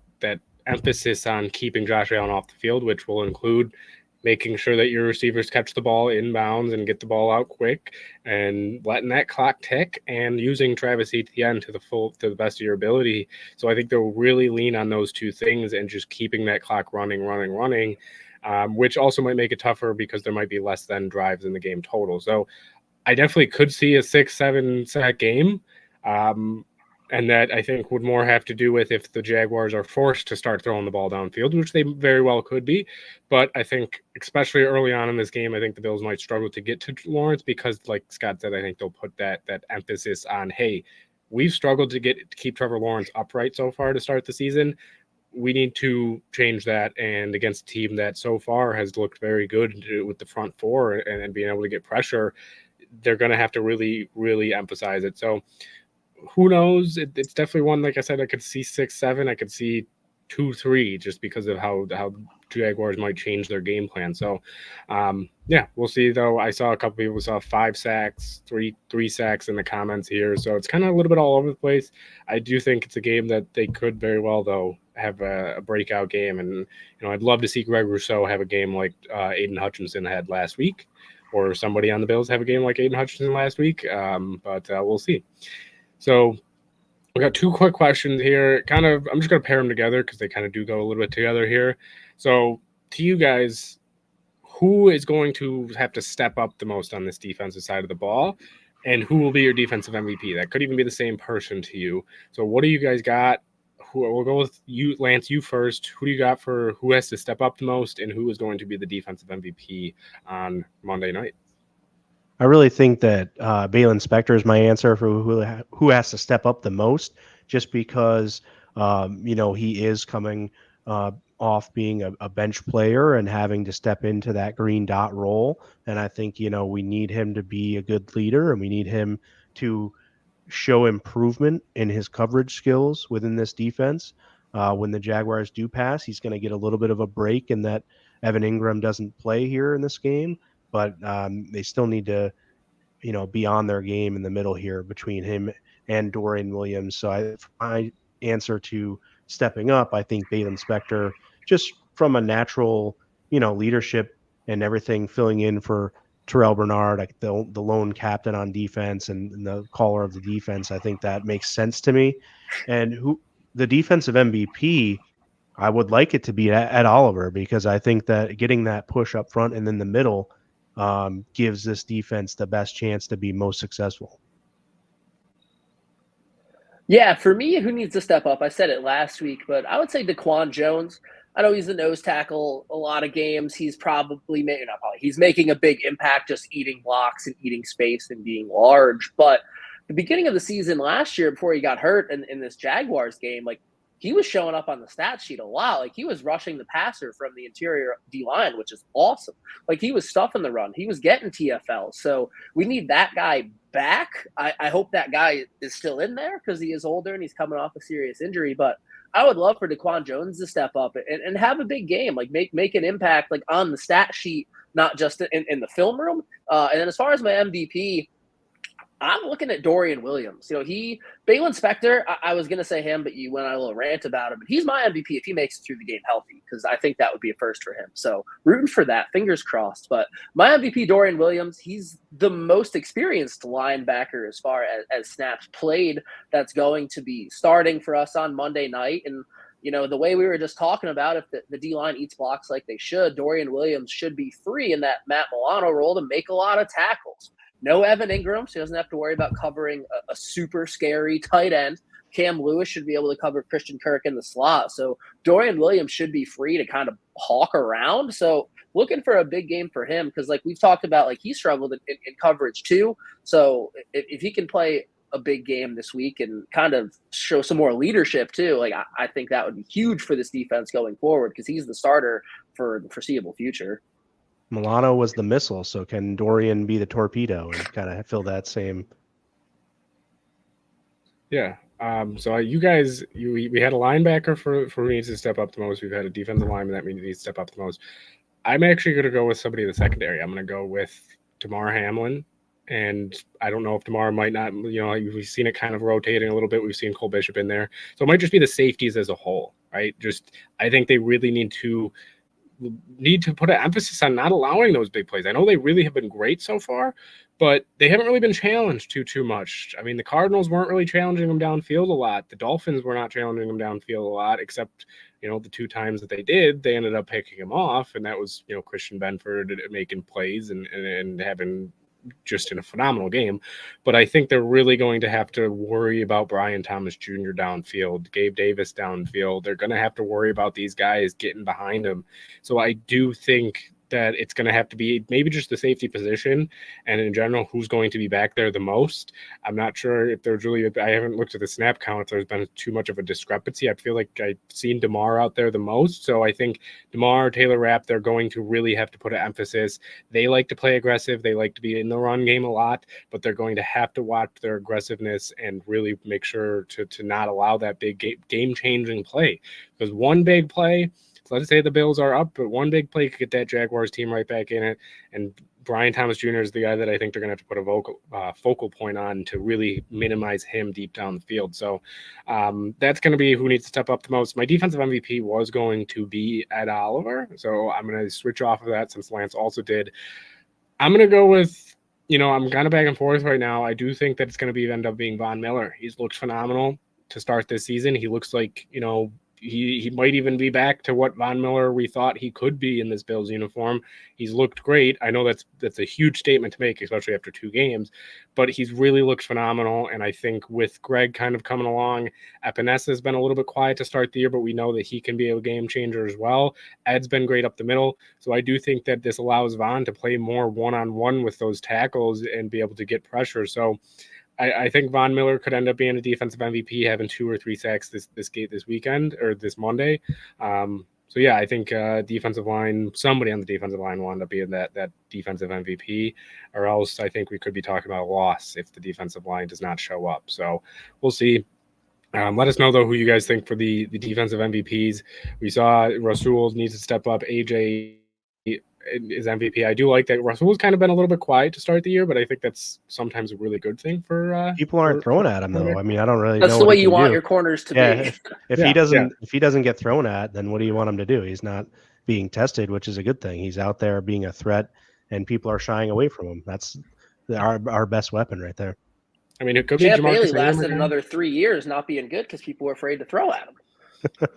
B: emphasis on keeping Josh Allen off the field, which will include making sure that your receivers catch the ball inbounds and get the ball out quick, and letting that clock tick, and using Travis Etienne to the best of your ability. So I think they'll really lean on those 2 things and just keeping that clock running, which also might make it tougher because there might be less than drives in the game total. So I definitely could see a 6-7 sack game. And that, I think, would more have to do with if the Jaguars are forced to start throwing the ball downfield, which they very well could be. But I think, especially early on in this game, I think the Bills might struggle to get to Lawrence, because, like Scott said, I think they'll put that emphasis on, hey, we've struggled to keep Trevor Lawrence upright so far to start the season. We need to change that. And against a team that so far has looked very good with the front 4 and being able to get pressure, they're going to have to really, really emphasize it. So who knows? It's definitely one, like I said, I could see 6-7. I could see 2-3, just because of how Jaguars might change their game plan. So, yeah, we'll see, though. I saw a couple people saw 5 sacks, three sacks in the comments here. So it's kind of a little bit all over the place. I do think it's a game that they could very well, though, have a breakout game. And, I'd love to see Greg Rousseau have a game like Aiden Hutchinson had last week, or somebody on the Bills have a game like Aiden Hutchinson last week. But we'll see. So we got 2 quick questions here. I'm just going to pair them together because they kind of do go a little bit together here. So to you guys, who is going to have to step up the most on this defensive side of the ball, and who will be your defensive MVP? That could even be the same person to you. So what do you guys got? We'll go with you, Lance, you first. Who do you got for who has to step up the most, and who is going to be the defensive MVP on Monday night?
A: I really think that Balin Spector is my answer for who has to step up the most, just because he is coming off being a bench player and having to step into that green dot role. And I think, we need him to be a good leader, and we need him to show improvement in his coverage skills within this defense. When the Jaguars do pass, he's going to get a little bit of a break in that Evan Ingram doesn't play here in this game, but they still need to, be on their game in the middle here between him and Dorian Williams. So my answer to stepping up, I think Baylon Spector, just from a natural, leadership and everything, filling in for Terrell Bernard, like the lone captain on defense and the caller of the defense. I think that makes sense to me. And the defensive MVP, I would like it to be Ed Oliver, because I think that getting that push up front and in the middle gives this defense the best chance to be most successful.
C: Yeah, for me, who needs to step up? I said it last week, but I would say DaQuan Jones. I know he's the nose tackle a lot of games. He's he's making a big impact, just eating blocks and eating space and being large. But the beginning of the season last year, before he got hurt in this Jaguars game, like, he was showing up on the stat sheet a lot. Like, he was rushing the passer from the interior D-line, which is awesome. Like, he was stuffing the run. He was getting TFL. So we need that guy back. I hope that guy is still in there, because he is older and he's coming off a serious injury. But I would love for DaQuan Jones to step up and have a big game, like make an impact, like on the stat sheet, not just in the film room. And then as far as my MVP, I'm looking at Dorian Williams. Baylon Spector, I was going to say him, but you went on a little rant about him. But he's my MVP if he makes it through the game healthy, because I think that would be a first for him. So rooting for that, fingers crossed. But my MVP, Dorian Williams, he's the most experienced linebacker as far as snaps played that's going to be starting for us on Monday night. And, the way we were just talking about, if the D-line eats blocks like they should, Dorian Williams should be free in that Matt Milano role to make a lot of tackles. No Evan Ingram, so he doesn't have to worry about covering a super scary tight end. Cam Lewis should be able to cover Christian Kirk in the slot. So Dorian Williams should be free to kind of hawk around. So looking for a big game for him, because like we've talked about, like, he struggled in coverage too. So if he can play a big game this week and kind of show some more leadership too, like I think that would be huge for this defense going forward, because he's the starter for the foreseeable future.
A: Milano was the missile, so can Dorian be the torpedo and kind of fill that same?
B: Yeah. So you guys, we had a linebacker for who needs to step up the most. We've had a defensive lineman that needs to step up the most. I'm actually going to go with somebody in the secondary. I'm going to go with Damar Hamlin. And I don't know if Damar might not, we've seen it kind of rotating a little bit. We've seen Cole Bishop in there. So it might just be the safeties as a whole, right? I think they really need to put an emphasis on not allowing those big plays. I know they really have been great so far, but they haven't really been challenged too much. I mean, the Cardinals weren't really challenging them downfield a lot. The Dolphins were not challenging them downfield a lot, except, the two times that they did, they ended up picking him off. And that was, Christian Benford making plays and having just in a phenomenal game. But I think they're really going to have to worry about Brian Thomas Jr. downfield, Gabe Davis downfield. They're going to have to worry about these guys getting behind him. So I do think that it's going to have to be maybe just the safety position, and in general, who's going to be back there the most. I'm not sure if there's really, I haven't looked at the snap count. There's been too much of a discrepancy. I feel like I've seen Damar out there the most. So I think Damar, Taylor Rapp, they're going to really have to put an emphasis. They like to play aggressive. They like to be in the run game a lot, but they're going to have to watch their aggressiveness and really make sure to not allow that big game-changing play. Because one big play, let's say the Bills are up, but one big play could get that Jaguars team right back in it. And Brian Thomas Jr. is the guy that I think they're going to have to put a focal point on to really minimize him deep down the field. So that's going to be who needs to step up the most. My defensive MVP was going to be Ed Oliver. So I'm going to switch off of that since Lance also did. I'm going to go with, I'm kind of back and forth right now. I do think that it's going to end up being Von Miller. He's looked phenomenal to start this season. He looks like, he might even be back to what Von Miller we thought he could be in this Bills uniform. He's looked great. I know that's a huge statement to make, especially after 2 games, but he's really looked phenomenal. And I think with Greg kind of coming along, Epinesa has been a little bit quiet to start the year, but we know that he can be a game changer as well. Ed's been great up the middle. So I do think that this allows Von to play more one-on-one with those tackles and be able to get pressure. So I think Von Miller could end up being a defensive MVP, having 2 or 3 sacks this weekend or this Monday. So yeah, I think defensive line, somebody on the defensive line will end up being that defensive MVP, or else I think we could be talking about a loss if the defensive line does not show up. So we'll see. Let us know, though, who you guys think for the defensive MVPs. We saw Rasul needs to step up. AJ is MVP. I do like that. Rasul's kind of been a little bit quiet to start the year, but I think that's sometimes a really good thing for
A: people aren't throwing at him though. I mean, I don't really
C: That's
A: know
C: the
A: what
C: way
A: he
C: you
A: can
C: want
A: do.
C: your corners to
A: Yeah,
C: be.
A: if he doesn't get thrown at, then what do you want him to do? He's not being tested, which is a good thing. He's out there being a threat, and people are shying away from him. That's our best weapon right there.
B: I mean, it could
C: Champ
B: be
C: Bailey
B: Jamarcus
C: lasted
B: Ingram
C: another 3 years not being good because people were afraid to throw at him.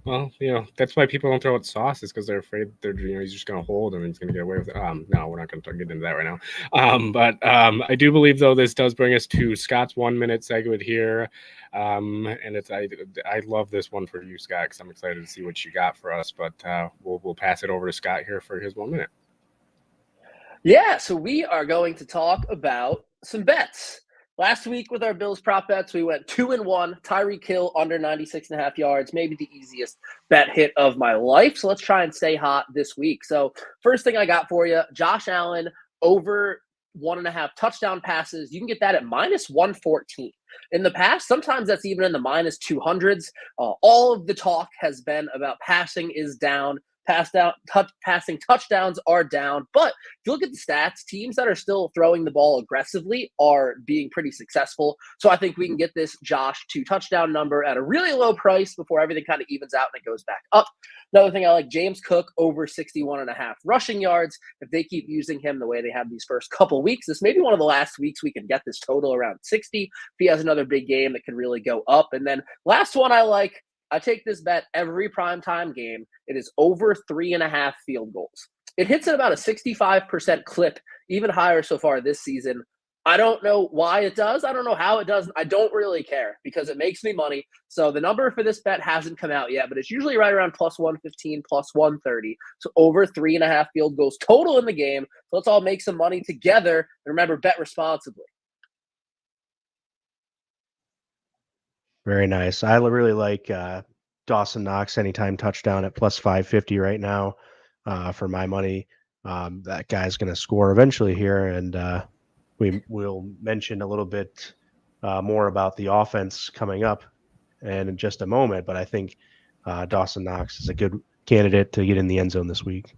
B: Well, that's why people don't throw at Sauce, is because they're afraid he's just going to hold and he's going to get away with it. No, we're not going to get into that right now. But I do believe, though, this does bring us to Scott's 1 minute segment here. And I love this one for you, Scott, because I'm excited to see what you got for us. But we'll pass it over to Scott here for his 1 minute.
C: Yeah, so we are going to talk about some bets. Last week with our Bills prop bets, we went 2-1. Tyreek Hill under 96.5 yards, maybe the easiest bet hit of my life. So let's try and stay hot this week. So first thing I got for you, Josh Allen over 1.5 touchdown passes. You can get that at -114. In the past, sometimes that's even in the -200s. All of the talk has been about passing is down. Passing touchdowns are down. But if you look at the stats, teams that are still throwing the ball aggressively are being pretty successful. So I think we can get this Josh 2 touchdown number at a really low price before everything kind of evens out and it goes back up. Another thing I like, James Cook over 61.5 rushing yards. If they keep using him the way they have these first couple weeks, this may be one of the last weeks we can get this total around 60. If he has another big game, it could really go up. And then last one I like, I take this bet every primetime game. It is over 3.5 field goals. It hits at about a 65% clip, even higher so far this season. I don't know why it does. I don't know how it does. I don't really care because it makes me money. So the number for this bet hasn't come out yet, but it's usually right around +115, +130. So over 3.5 field goals total in the game. So let's all make some money together. And remember, bet responsibly.
A: Very nice. I really like Dawson Knox anytime touchdown at +550 right now for my money. That guy's going to score eventually here, and we'll mention a little bit more about the offense coming up and in just a moment. But I think Dawson Knox is a good candidate to get in the end zone this week.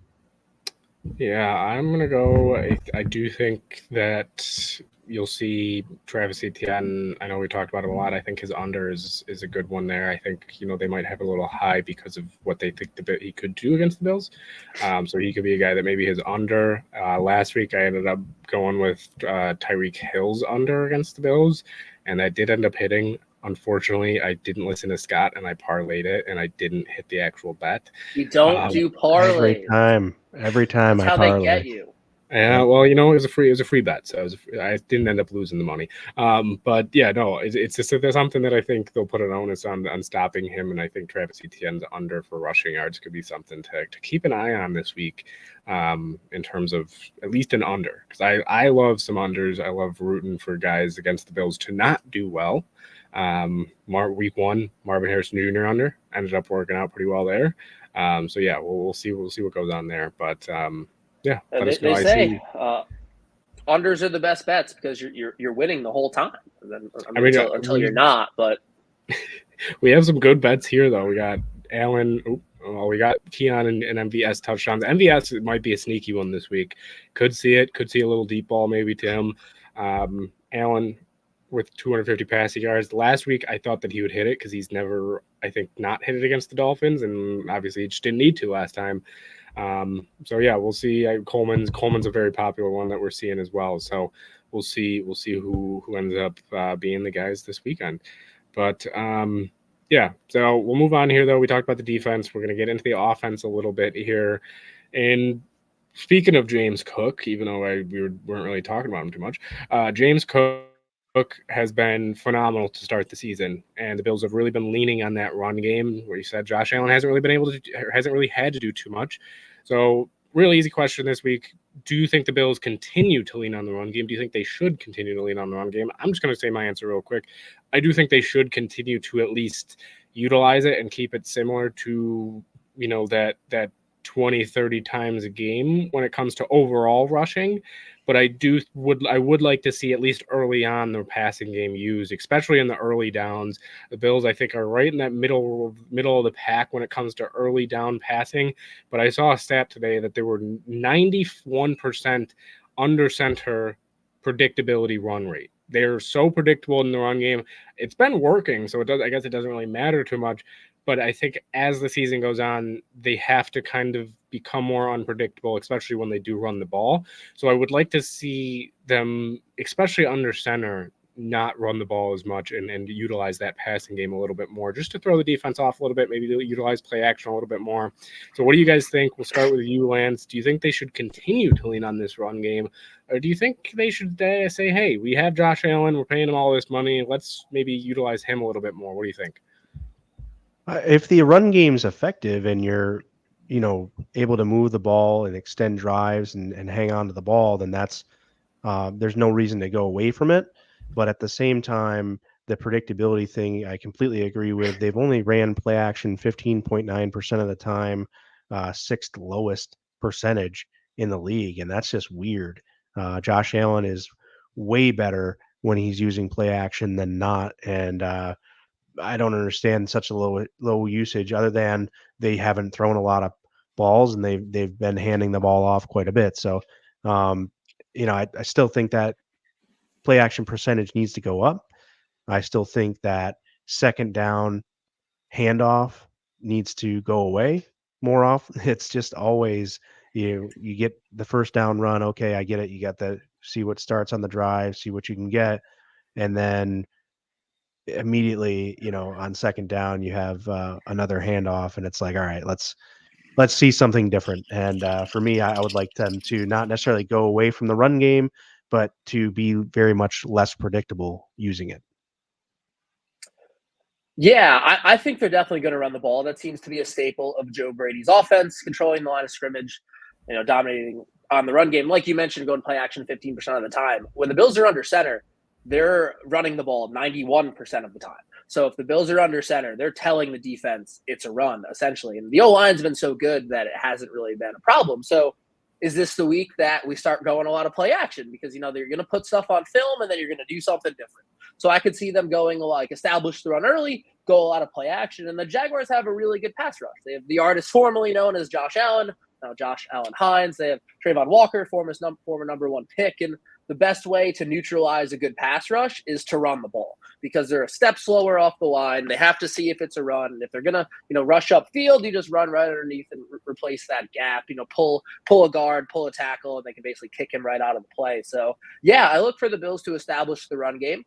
B: Yeah, I'm going to go. I do think that you'll see Travis Etienne. I know we talked about him a lot. I think his under is a good one there. I think, they might have a little high because of what they think he could do against the Bills. So he could be a guy that maybe his under. Last week, I ended up going with Tyreek Hill's under against the Bills, and that did end up hitting. Unfortunately, I didn't listen to Scott, and I parlayed it, and I didn't hit the actual bet.
C: You don't do parlays.
A: Every time
C: That's
A: I
C: how
A: parlay.
C: they get you.
B: Yeah, well, it was a free bet, so I didn't end up losing the money. But yeah, no, it's just there's something that I think they'll put an onus on stopping him, and I think Travis Etienne's under for rushing yards could be something to keep an eye on this week, in terms of at least an under, because I love some unders. I love rooting for guys against the Bills to not do well. Week 1, Marvin Harrison Jr. under ended up working out pretty well there. So yeah, we'll see what goes on there, but. Yeah,
C: they say unders are the best bets because you're winning the whole time. Until you're not, but
B: we have some good bets here though. We got Allen. We got Keon and MVS touchdowns. MVS might be a sneaky one this week. Could see it. Could see a little deep ball maybe to him. Allen with 250 passing yards. Last week I thought that he would hit it because he's never, I think, not hit it against the Dolphins, and obviously he just didn't need to last time. So yeah, we'll see. Coleman's a very popular one that we're seeing as well. So we'll see who ends up being the guys this weekend. But yeah, so we'll move on here though. We talked about the defense. We're going to get into the offense a little bit here. And speaking of James Cook, even though we weren't really talking about him too much, James Cook has been phenomenal to start the season, and the Bills have really been leaning on that run game where you said Josh Allen hasn't really had to do too much. So really easy question this week. Do you think the Bills continue to lean on the run game? Do you think they should continue to lean on the run game? I'm just going to say my answer real quick. I do think they should continue to at least utilize it and keep it similar to, that 20, 30 times a game when it comes to overall rushing. But I would like to see at least early on the passing game used, especially in the early downs. The Bills, I think, are right in that middle of the pack when it comes to early down passing. But I saw a stat today that there were 91% under center predictability run rate. They're so predictable in the run game. It's been working, so I guess it doesn't really matter too much. But I think as the season goes on, they have to kind of become more unpredictable, especially when they do run the ball. So I would like to see them, especially under center, not run the ball as much and utilize that passing game a little bit more, just to throw the defense off a little bit, maybe utilize play action a little bit more. So what do you guys think? We'll start with you, Lance. Do you think they should continue to lean on this run game? Or do you think they should say, hey, we have Josh Allen, we're paying him all this money, let's maybe utilize him a little bit more? What do you think?
A: If the run game's effective and you're, able to move the ball and extend drives and hang on to the ball, then that's there's no reason to go away from it. But at the same time, the predictability thing, I completely agree with. They've only ran play action 15.9% of the time, sixth lowest percentage in the league, and that's just weird. Josh Allen is way better when he's using play action than not, and I don't understand such a low usage, other than they haven't thrown a lot of balls and they've been handing the ball off quite a bit. So, I still think that play action percentage needs to go up. I still think that second down handoff needs to go away more often. It's just always you get the first down run. Okay, I get it. You got the see what starts on the drive, see what you can get, and then immediately, on second down, you have another handoff, and it's like, all right, let's see something different. And for me, I would like them to not necessarily go away from the run game, but to be very much less predictable using it.
C: Yeah, I think they're definitely going to run the ball. That seems to be a staple of Joe Brady's offense, controlling the line of scrimmage, dominating on the run game. Like you mentioned, going play action 15% of the time. When the Bills are under center, they're running the ball 91% of the time. So if the Bills are under center, they're telling the defense it's a run, essentially. And the O-line's been so good that it hasn't really been a problem. So is this the week that we start going a lot of play action? Because, they're going to put stuff on film and then you're going to do something different. So I could see them going like establish the run early, go a lot of play action. And the Jaguars have a really good pass rush. They have the artist formerly known as Josh Allen, now Josh Allen Hines. They have Trayvon Walker, former number one pick. And the best way to neutralize a good pass rush is to run the ball, because they're a step slower off the line. They have to see if it's a run. And if they're going to, rush up field, you just run right underneath and replace that gap, pull a guard, pull a tackle, and they can basically kick him right out of the play. So, yeah, I look for the Bills to establish the run game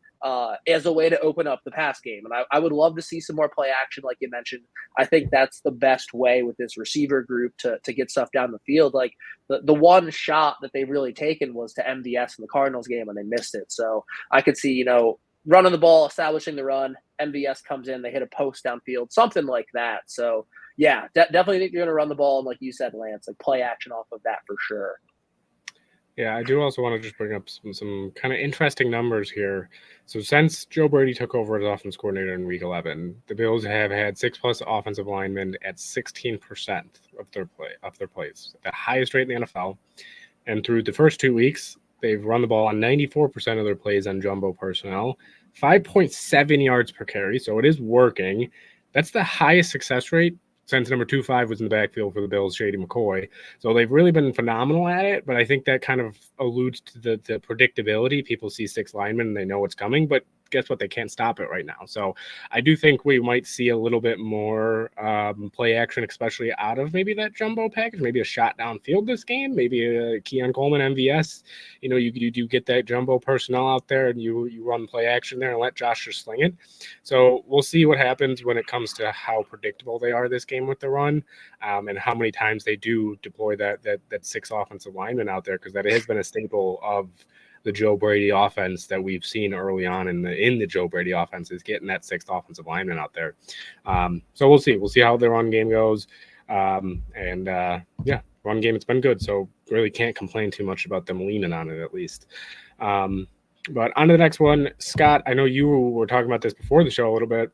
C: as a way to open up the pass game. And I would love to see some more play action, like you mentioned. I think that's the best way with this receiver group to get stuff down the field. Like the one shot that they've really taken was to MVS in the Cardinals game, and they missed it. So I could see, running the ball, establishing the run, MVS comes in, they hit a post downfield, something like that. So, yeah, definitely think you're going to run the ball. And like you said, Lance, like play action off of that for sure.
B: Yeah, I do also want to just bring up some kind of interesting numbers here. So since Joe Brady took over as offense coordinator in Week 11, the Bills have had 6+ offensive linemen at 16% of their plays, the highest rate in the NFL. And through the first 2 weeks, they've run the ball on 94% of their plays on jumbo personnel, 5.7 yards per carry. So it is working. That's the highest success rate since number 25 was in the backfield for the Bills, Shady McCoy. So they've really been phenomenal at it, but I think that kind of alludes to the predictability. People see 6 linemen and they know what's coming, but guess what? They can't stop it right now. So I do think we might see a little bit more play action, especially out of maybe that jumbo package, maybe a shot downfield this game, maybe a Keon Coleman MVS. You do get that jumbo personnel out there and you run play action there and let Josh just sling it. So we'll see what happens when it comes to how predictable they are this game with the run, and how many times they do deploy that 6 offensive linemen out there, because that has been a staple of the Joe Brady offense that we've seen early on in the Joe Brady offense, is getting that 6th offensive lineman out there. So we'll see. We'll see how their run game goes. Yeah, run game, it's been good. So really can't complain too much about them leaning on it, at least. But on to the next one. Scott, I know you were talking about this before the show a little bit.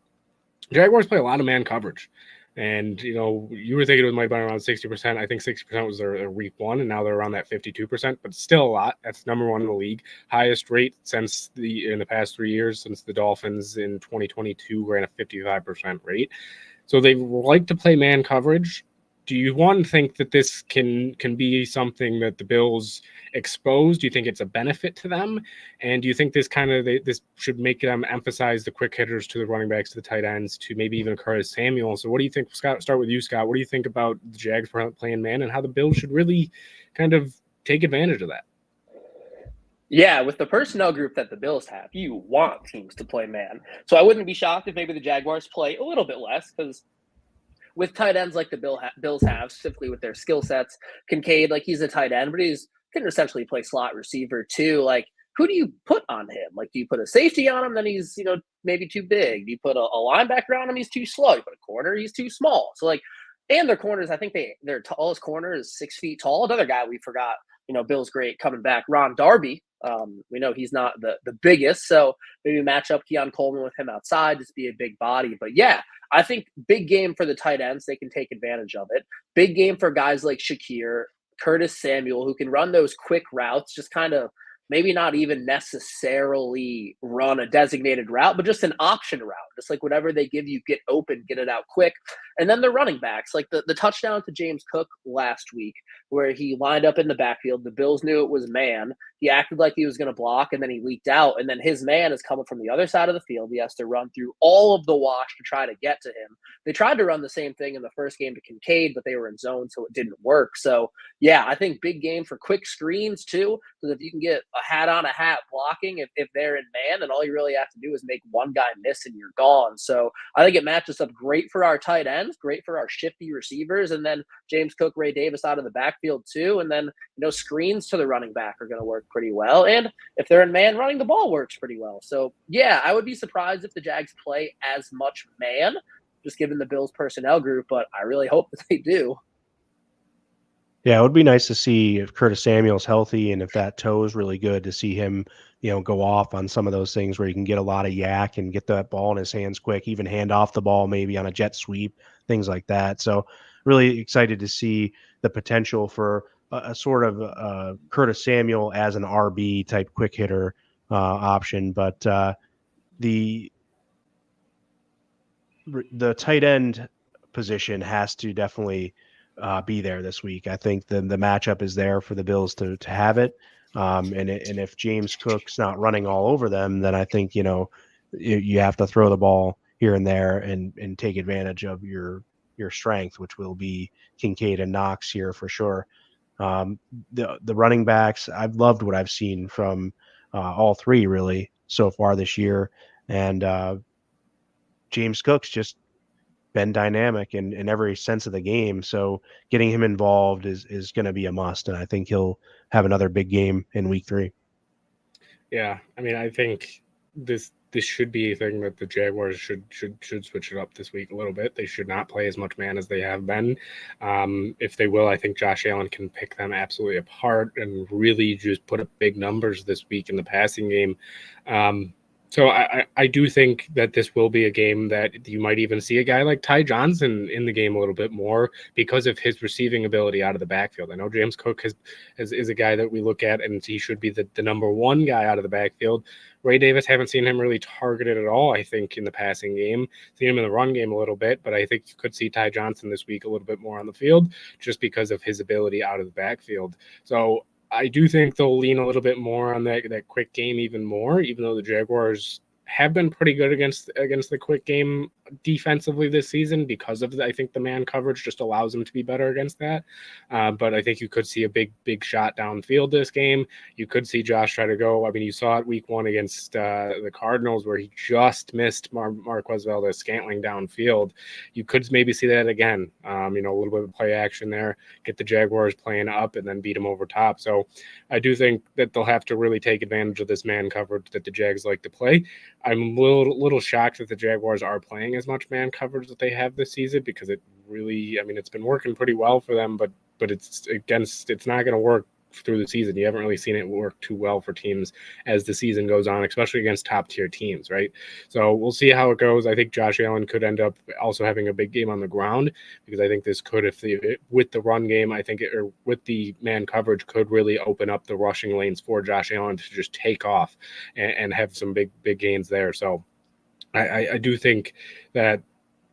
B: Jaguars play a lot of man coverage. And, you were thinking it might be around 60%. I think 60% was their week one, and now they're around that 52%, but still a lot. That's number one in the league. Highest rate in the past 3 years, since the Dolphins in 2022 ran a 55% rate. So they like to play man coverage. Do you think that this can be something that the Bills expose? Do you think it's a benefit to them? And do you think this this should make them emphasize the quick hitters to the running backs, to the tight ends, to maybe even Curtis Samuel? So what do you think, Scott? Start with you, Scott. What do you think about the Jags playing man, and how the Bills should really kind of take advantage of that?
C: Yeah, with the personnel group that the Bills have, you want teams to play man. So I wouldn't be shocked if maybe the Jaguars play a little bit less, because with tight ends like the Bills have, specifically with their skill sets, Kincaid, like, he's a tight end, but can essentially play slot receiver too. Like, who do you put on him? Like, do you put a safety on him? Then he's, maybe too big. Do you put a linebacker on him? He's too slow. You put a corner? He's too small. So, like, and their corners, I think their tallest corner is 6 feet tall. Another guy we forgot, Bill's great coming back, Ron Darby. We know he's not the biggest, so maybe match up Keon Coleman with him outside, just be a big body. But yeah, I think big game for the tight ends. They can take advantage of it. Big game for guys like Shakir, Curtis Samuel, who can run those quick routes, just kind of maybe not even necessarily run a designated route, but just an option route. Just like whatever they give you, get open, get it out quick. And then the running backs, like the touchdown to James Cook last week, where he lined up in the backfield. The Bills knew it was man. He acted like he was going to block, and then he leaked out. And then his man is coming from the other side of the field. He has to run through all of the wash to try to get to him. They tried to run the same thing in the first game to Kincaid, but they were in zone, so it didn't work. So, yeah, I think big game for quick screens, too, because if you can get a hat on a hat blocking, if they're in man, then all you really have to do is make one guy miss and you're gone. So I think it matches up great for our tight ends, great for our shifty receivers, and then James Cook, Ray Davis out of the backfield too. And then, screens to the running back are going to work pretty well. And if they're in man, running the ball works pretty well. So yeah, I would be surprised if the Jags play as much man, just given the Bills personnel group, but I really hope that they do.
A: Yeah, it would be nice to see if Curtis Samuel's healthy and if that toe is really good, to see him, go off on some of those things where he can get a lot of yak and get that ball in his hands quick, even hand off the ball maybe on a jet sweep, things like that. So really excited to see the potential for a sort of Curtis Samuel as an RB type quick hitter option. But the tight end position has to definitely be there this week. I think the matchup is there for the Bills to have it. And if James Cook's not running all over them, then I think, you have to throw the ball here and there and take advantage of your strength, which will be Kincaid and Knox here for sure. The running backs, I've loved what I've seen from all three really so far this year. And James Cook's just been dynamic in every sense of the game. So getting him involved is going to be a must. And I think he'll have another big game in week 3.
B: Yeah. I mean, I think this should be a thing that the Jaguars should switch it up this week a little bit. They should not play as much man as they have been. If they will, I think Josh Allen can pick them absolutely apart and really just put up big numbers this week in the passing game. So I do think that this will be a game that you might even see a guy like Ty Johnson in the game a little bit more because of his receiving ability out of the backfield. I know James Cook is a guy that we look at, and he should be the number one guy out of the backfield. Ray Davis, haven't seen him really targeted at all, I think, in the passing game. Seen him in the run game a little bit, but I think you could see Ty Johnson this week a little bit more on the field just because of his ability out of the backfield. So I do think they'll lean a little bit more on that quick game even more, even though the Jaguars have been pretty good against the quick game defensively this season because of I think the man coverage just allows them to be better against that. But I think you could see a big shot downfield this game. You could see Josh try to go. I mean, you saw it week 1 against the Cardinals where he just missed Marquez Valdes-Scantling downfield. You could maybe see that again. A little bit of play action there, get the Jaguars playing up and then beat them over top. So I do think that they'll have to really take advantage of this man coverage that the Jags like to play. I'm a little shocked that the Jaguars are playing as much man coverage that they have this season because it really, it's been working pretty well for them, but but it's not going to work through the season. You haven't really seen it work too well for teams as the season goes on, especially against top tier teams, right? So we'll see how it goes. I think Josh Allen could end up also having a big game on the ground, because I think this could, with the run game, I think or with the man coverage, could really open up the rushing lanes for Josh Allen to just take off and have some big gains there. So I do think that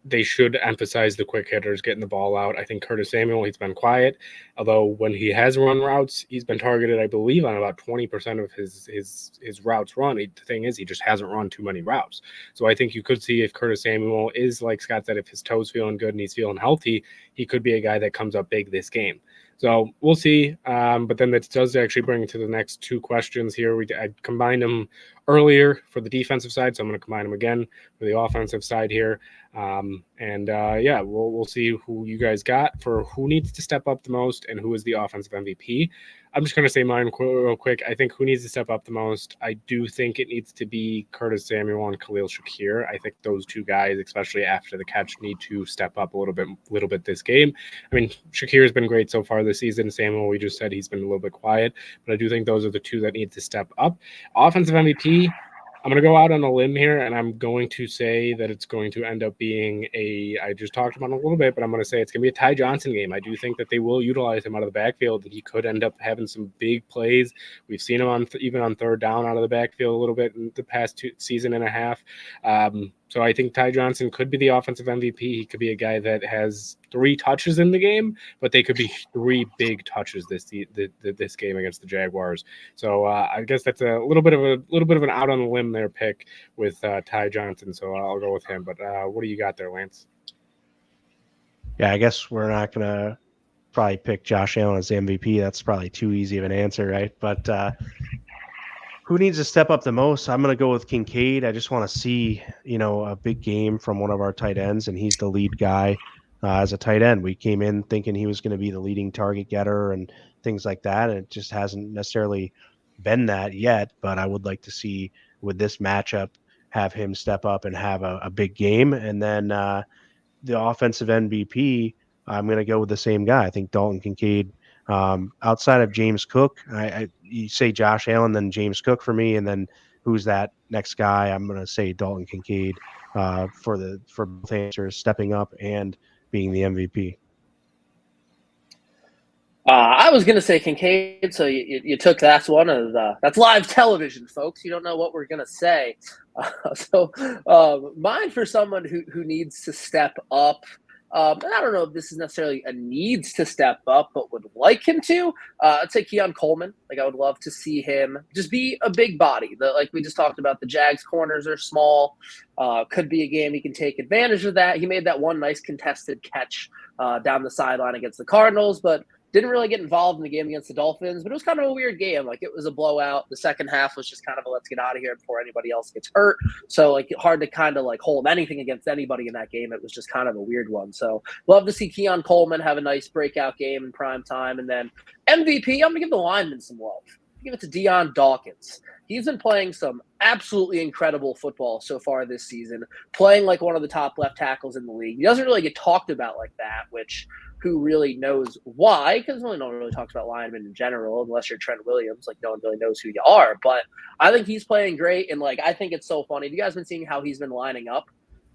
B: they should emphasize the quick hitters getting the ball out. I think Curtis Samuel, he's been quiet, although when he has run routes, he's been targeted, I believe, on about 20% of his routes run. The thing is, he just hasn't run too many routes. So I think you could see, if Curtis Samuel is, like Scott said, if his toe's feeling good and he's feeling healthy, he could be a guy that comes up big this game. So we'll see. But then that does actually bring to the next two questions here. I combined them earlier for the defensive side, so I'm going to combine them again for the offensive side here. We'll see who you guys got for who needs to step up the most and who is the offensive MVP. I'm just going to say mine real quick. I think who needs to step up the most, I do think it needs to be Curtis Samuel and Khalil Shakir. I think those two guys, especially after the catch, need to step up a little bit this game. I mean, Shakir has been great so far this season. Samuel, we just said he's been a little bit quiet, but I do think those are the two that need to step up. Offensive MVP, I'm going to go out on a limb here, and I'm going to say that it's going to end up being I just talked about it a little bit, but I'm going to say it's going to be a Ty Johnson game. I do think that they will utilize him out of the backfield, and he could end up having some big plays. We've seen him even on third down out of the backfield a little bit in the past season and a half. So I think Ty Johnson could be the offensive MVP. He could be a guy that has 3 touches in the game, but they could be 3 big touches this game against the Jaguars. So I guess that's a little bit of an out on the limb there pick with Ty Johnson. So I'll go with him. But what do you got there, Lance?
A: Yeah, I guess we're not gonna probably pick Josh Allen as the MVP. That's probably too easy of an answer, right? But who needs to step up the most? I'm going to go with Kincaid. I just want to see, a big game from one of our tight ends, and he's the lead guy as a tight end. We came in thinking he was going to be the leading target getter and things like that, and it just hasn't necessarily been that yet. But I would like to see, with this matchup, have him step up and have a big game. And then the offensive MVP, I'm going to go with the same guy. I think Dalton Kincaid. Outside of James Cook, you say Josh Allen, then James Cook for me, and then who's that next guy? I'm going to say Dalton Kincaid for both answers, stepping up and being the MVP.
C: I was going to say Kincaid, so you took that one. That's live television, folks. You don't know what we're going to say. Mine for someone who needs to step up. I don't know if this is necessarily a needs to step up, but would like him to. I'd say Keon Coleman. Like, I would love to see him just be a big body. Like we just talked about, the Jags corners are small. Could be a game he can take advantage of that. He made that one nice contested catch down the sideline against the Cardinals, but didn't really get involved in the game against the Dolphins. But it was kind of a weird game. Like, it was a blowout. The second half was just kind of a let's get out of here before anybody else gets hurt. So, like, hard to kind of like hold anything against anybody in that game. It was just kind of a weird one. So love to see Keon Coleman have a nice breakout game in prime time. And then MVP, I'm going to give the lineman some love. Give it to Deion Dawkins. He's been playing some absolutely incredible football so far this season, playing like one of the top left tackles in the league. He doesn't really get talked about like that, which who really knows why, because no one really talks about linemen in general, unless you're Trent Williams. Like, no one really knows who you are. But I think he's playing great, and like I think it's so funny. Have you guys been seeing how he's been lining up?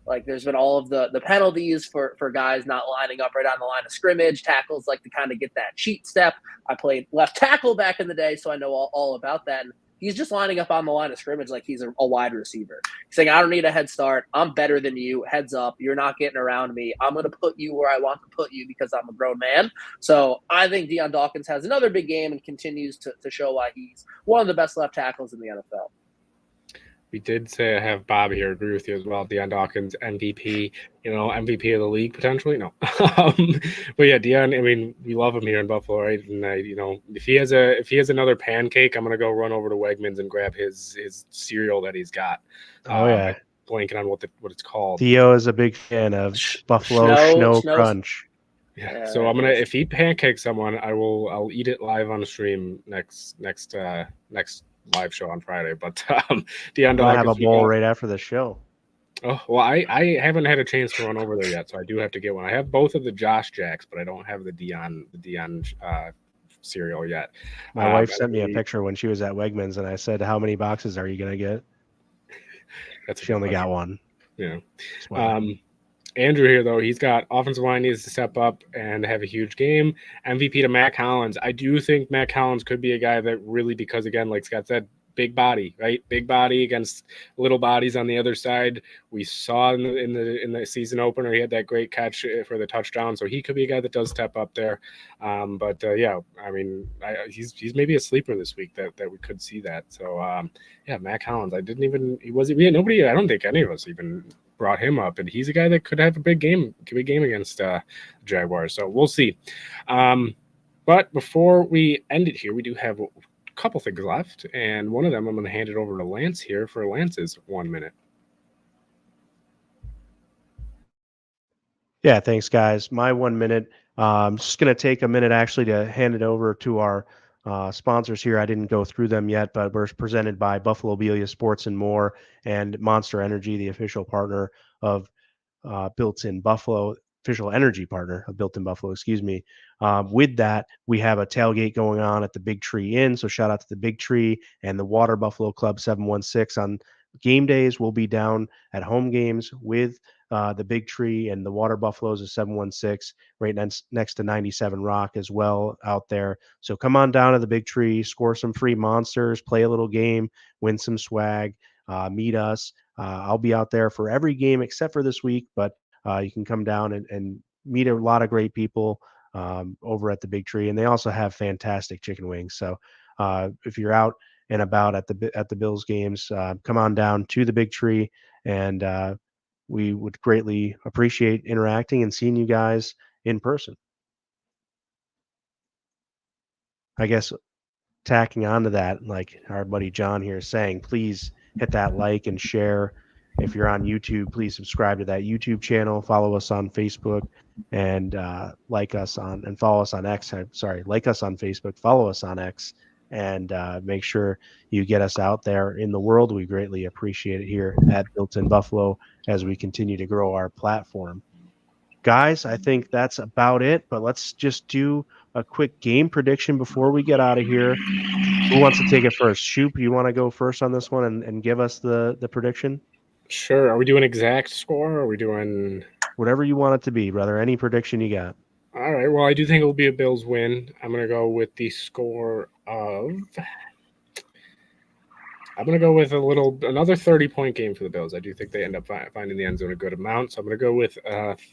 C: Like, there's been all of the penalties for guys not lining up right on the line of scrimmage. Tackles like to kind of get that cheat step. I played left tackle back in the day, so I know all about that. And he's just lining up on the line of scrimmage like he's a wide receiver. He's saying, I don't need a head start. I'm better than you. Heads up. You're not getting around me. I'm going to put you where I want to put you because I'm a grown man. So I think Deion Dawkins has another big game and continues to show why he's one of the best left tackles in the NFL.
B: We did say I have Bob here. Agree with you as well. Deion Dawkins, MVP, MVP of the league potentially. No, but yeah, Deion. I mean, we love him here in Buffalo, right? And if he has another pancake, I'm gonna go run over to Wegmans and grab his cereal that he's got.
A: Oh yeah,
B: blanking on what it's called.
A: Theo is a big fan of Buffalo Snow Crunch.
B: Yeah, so I'm gonna, if he pancakes someone, I'll eat it live on the stream next live show on Friday. But Deion Dawkins,
A: have a bowl right after the show.
B: Oh, well, I haven't had a chance to run over there yet, so I do have to get one. I have both of the Josh Jacks, but I don't have the Dion cereal yet.
A: My wife
B: And
A: sent me a picture when she was at Wegmans, and I said, "How many boxes are you gonna get?"
B: That's a
A: She
B: good
A: only got
B: question.
A: one.
B: Yeah.
A: Sweater.
B: Andrew here, though, he's got offensive line needs to step up and have a huge game. MVP to Mac Hollins. I do think Mac Hollins could be a guy that really, because again, like Scott said, big body, right? Big body against little bodies on the other side. We saw in the season opener, he had that great catch for the touchdown, so he could be a guy that does step up there. Yeah, I mean, he's maybe a sleeper this week that we could see that. So yeah, Mac Hollins. I didn't even nobody. I don't think any of us even brought him up, and he's a guy that could have a big game against Jaguars. So we'll see. But before we end it here, we do have a couple things left, and one of them I'm going to hand it over to Lance here for Lance's 1 minute.
A: Yeah, thanks, guys. My 1 minute. I'm just going to take a minute actually to hand it over to our sponsors here. I didn't go through them yet, but we're presented by Buffalo Belia Sports and More and Monster Energy, the official partner of Built-in Buffalo, official energy partner of Built-in Buffalo, excuse me. With that, we have a tailgate going on at the Big Tree Inn. So shout out to the Big Tree and the Water Buffalo Club 716 on game days. We'll be down at home games with the Big Tree and the Water Buffaloes of 716 right next to 97 Rock as well out there. So come on down to the Big Tree, score some free monsters, play a little game, win some swag, meet us. I'll be out there for every game except for this week, but you can come down and meet a lot of great people over at the Big Tree, and they also have fantastic chicken wings. So if you're out and about at the Bills games, come on down to the Big Tree, and we would greatly appreciate interacting and seeing you guys in person. I guess tacking onto that, like our buddy John here is saying, please hit that like and share. If you're on YouTube, please subscribe to that YouTube channel. Follow us on Facebook and like us on and follow us on X. Sorry, like us on Facebook, follow us on X, and make sure you get us out there in the world. We greatly appreciate it here at Built in Buffalo as we continue to grow our platform. Guys, I think that's about it, but let's just do a quick game prediction before we get out of here. Who wants to take it first? Shoop, you want to go first on this one and give us the prediction?
B: Sure. Are we doing exact score? Or are we doing
A: whatever you want it to be, brother? Any prediction you got?
B: All right. Well, I do think it will be a Bills win. I'm going to go with the score of. I'm going to go with another 30-point game for the Bills. I do think they end up finding the end zone a good amount. So I'm going to go with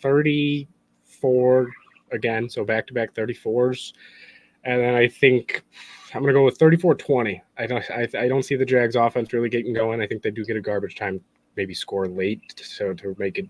B: 34 again. So back-to-back 34s. And then I think I'm going to go with 34-20. I don't see the Jags offense really getting going. I think they do get a garbage time, maybe score late to make it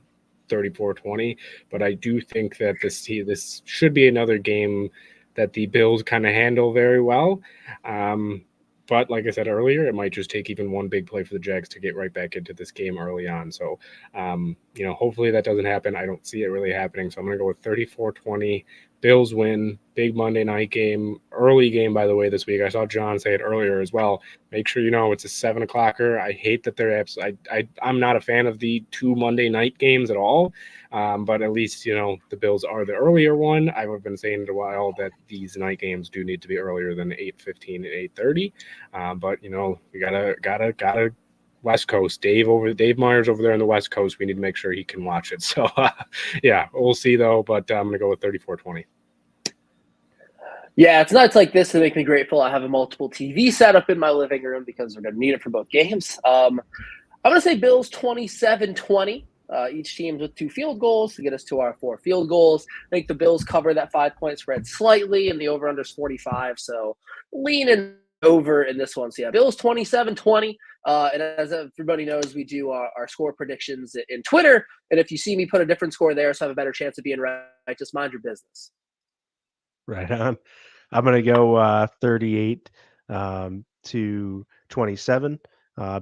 B: 34-20. But I do think that this should be another game that the Bills kind of handle very well. But like I said earlier, it might just take even one big play for the Jags to get right back into this game early on. So, hopefully that doesn't happen. I don't see it really happening. So I'm going to go with 34-20. Bills win. Big Monday night game. Early game, by the way, this week. I saw John say it earlier as well. Make sure you know it's a 7:00-er. I hate that they're I'm not a fan of the 2 Monday night games at all. But at least, the Bills are the earlier one. I've been saying it a while that these night games do need to be earlier than 8:15 and 8:30. But we gotta West Coast. Dave Myers over there on the West Coast. We need to make sure he can watch it. So yeah, we'll see though. But I'm gonna go with 34-20.
C: Yeah, it's nights like this that make me grateful. I have a multiple TV setup in my living room because we're going to need it for both games. I'm going to say Bills 27-20. Each team with 2 field goals to get us to our 4 field goals. I think the Bills cover that 5-point spread slightly, and the over-under is 45. So leaning over in this one. So yeah, Bills 27-20. And as everybody knows, we do our score predictions in Twitter. And if you see me put a different score there, so I have a better chance of being right, just mind your business.
A: Right on. I'm going to go 38 to 27.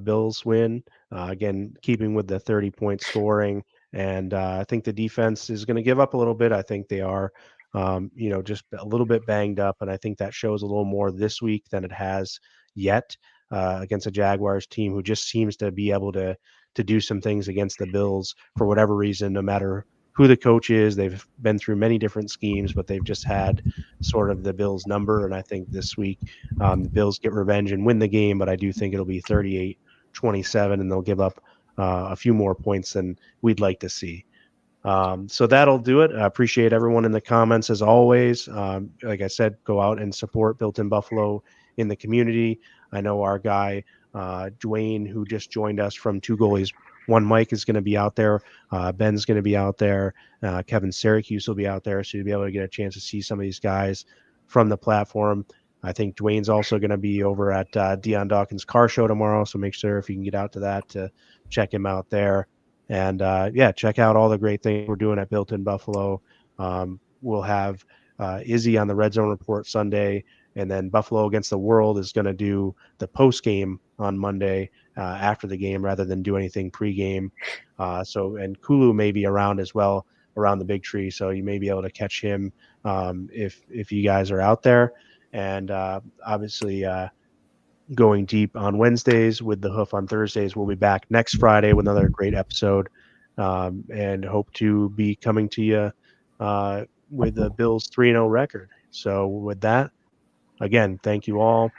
A: Bills win. Again, keeping with the 30-point scoring. And I think the defense is going to give up a little bit. I think they are, just a little bit banged up. And I think that shows a little more this week than it has yet against a Jaguars team who just seems to be able to to do some things against the Bills for whatever reason, no matter who the coach is. They've been through many different schemes, but they've just had sort of the Bills number. And I think this week the Bills get revenge and win the game, but I do think it'll be 38-27, and they'll give up a few more points than we'd like to see. So that'll do it. I appreciate everyone in the comments as always. Like I said, go out and support Built in Buffalo in the community. I know our guy, Dwayne, who just joined us from Two Goalies, One Mike, is going to be out there. Ben's going to be out there. Kevin Syracuse will be out there. So you'll be able to get a chance to see some of these guys from the platform. I think Dwayne's also going to be over at Dion Dawkins' car show tomorrow. So make sure if you can get out to that to check him out there. And yeah, check out all the great things we're doing at Built in Buffalo. We'll have Izzy on the Red Zone Report Sunday, and then Buffalo Against the World is going to do the post game on Monday after the game rather than do anything pregame. And Kulu may be around as well around the big tree, so you may be able to catch him if you guys are out there. And obviously, going deep on Wednesdays with the Hoof on Thursdays. We'll be back next Friday with another great episode, and hope to be coming to you with the Bills 3-0 record. So with that, again, thank you all.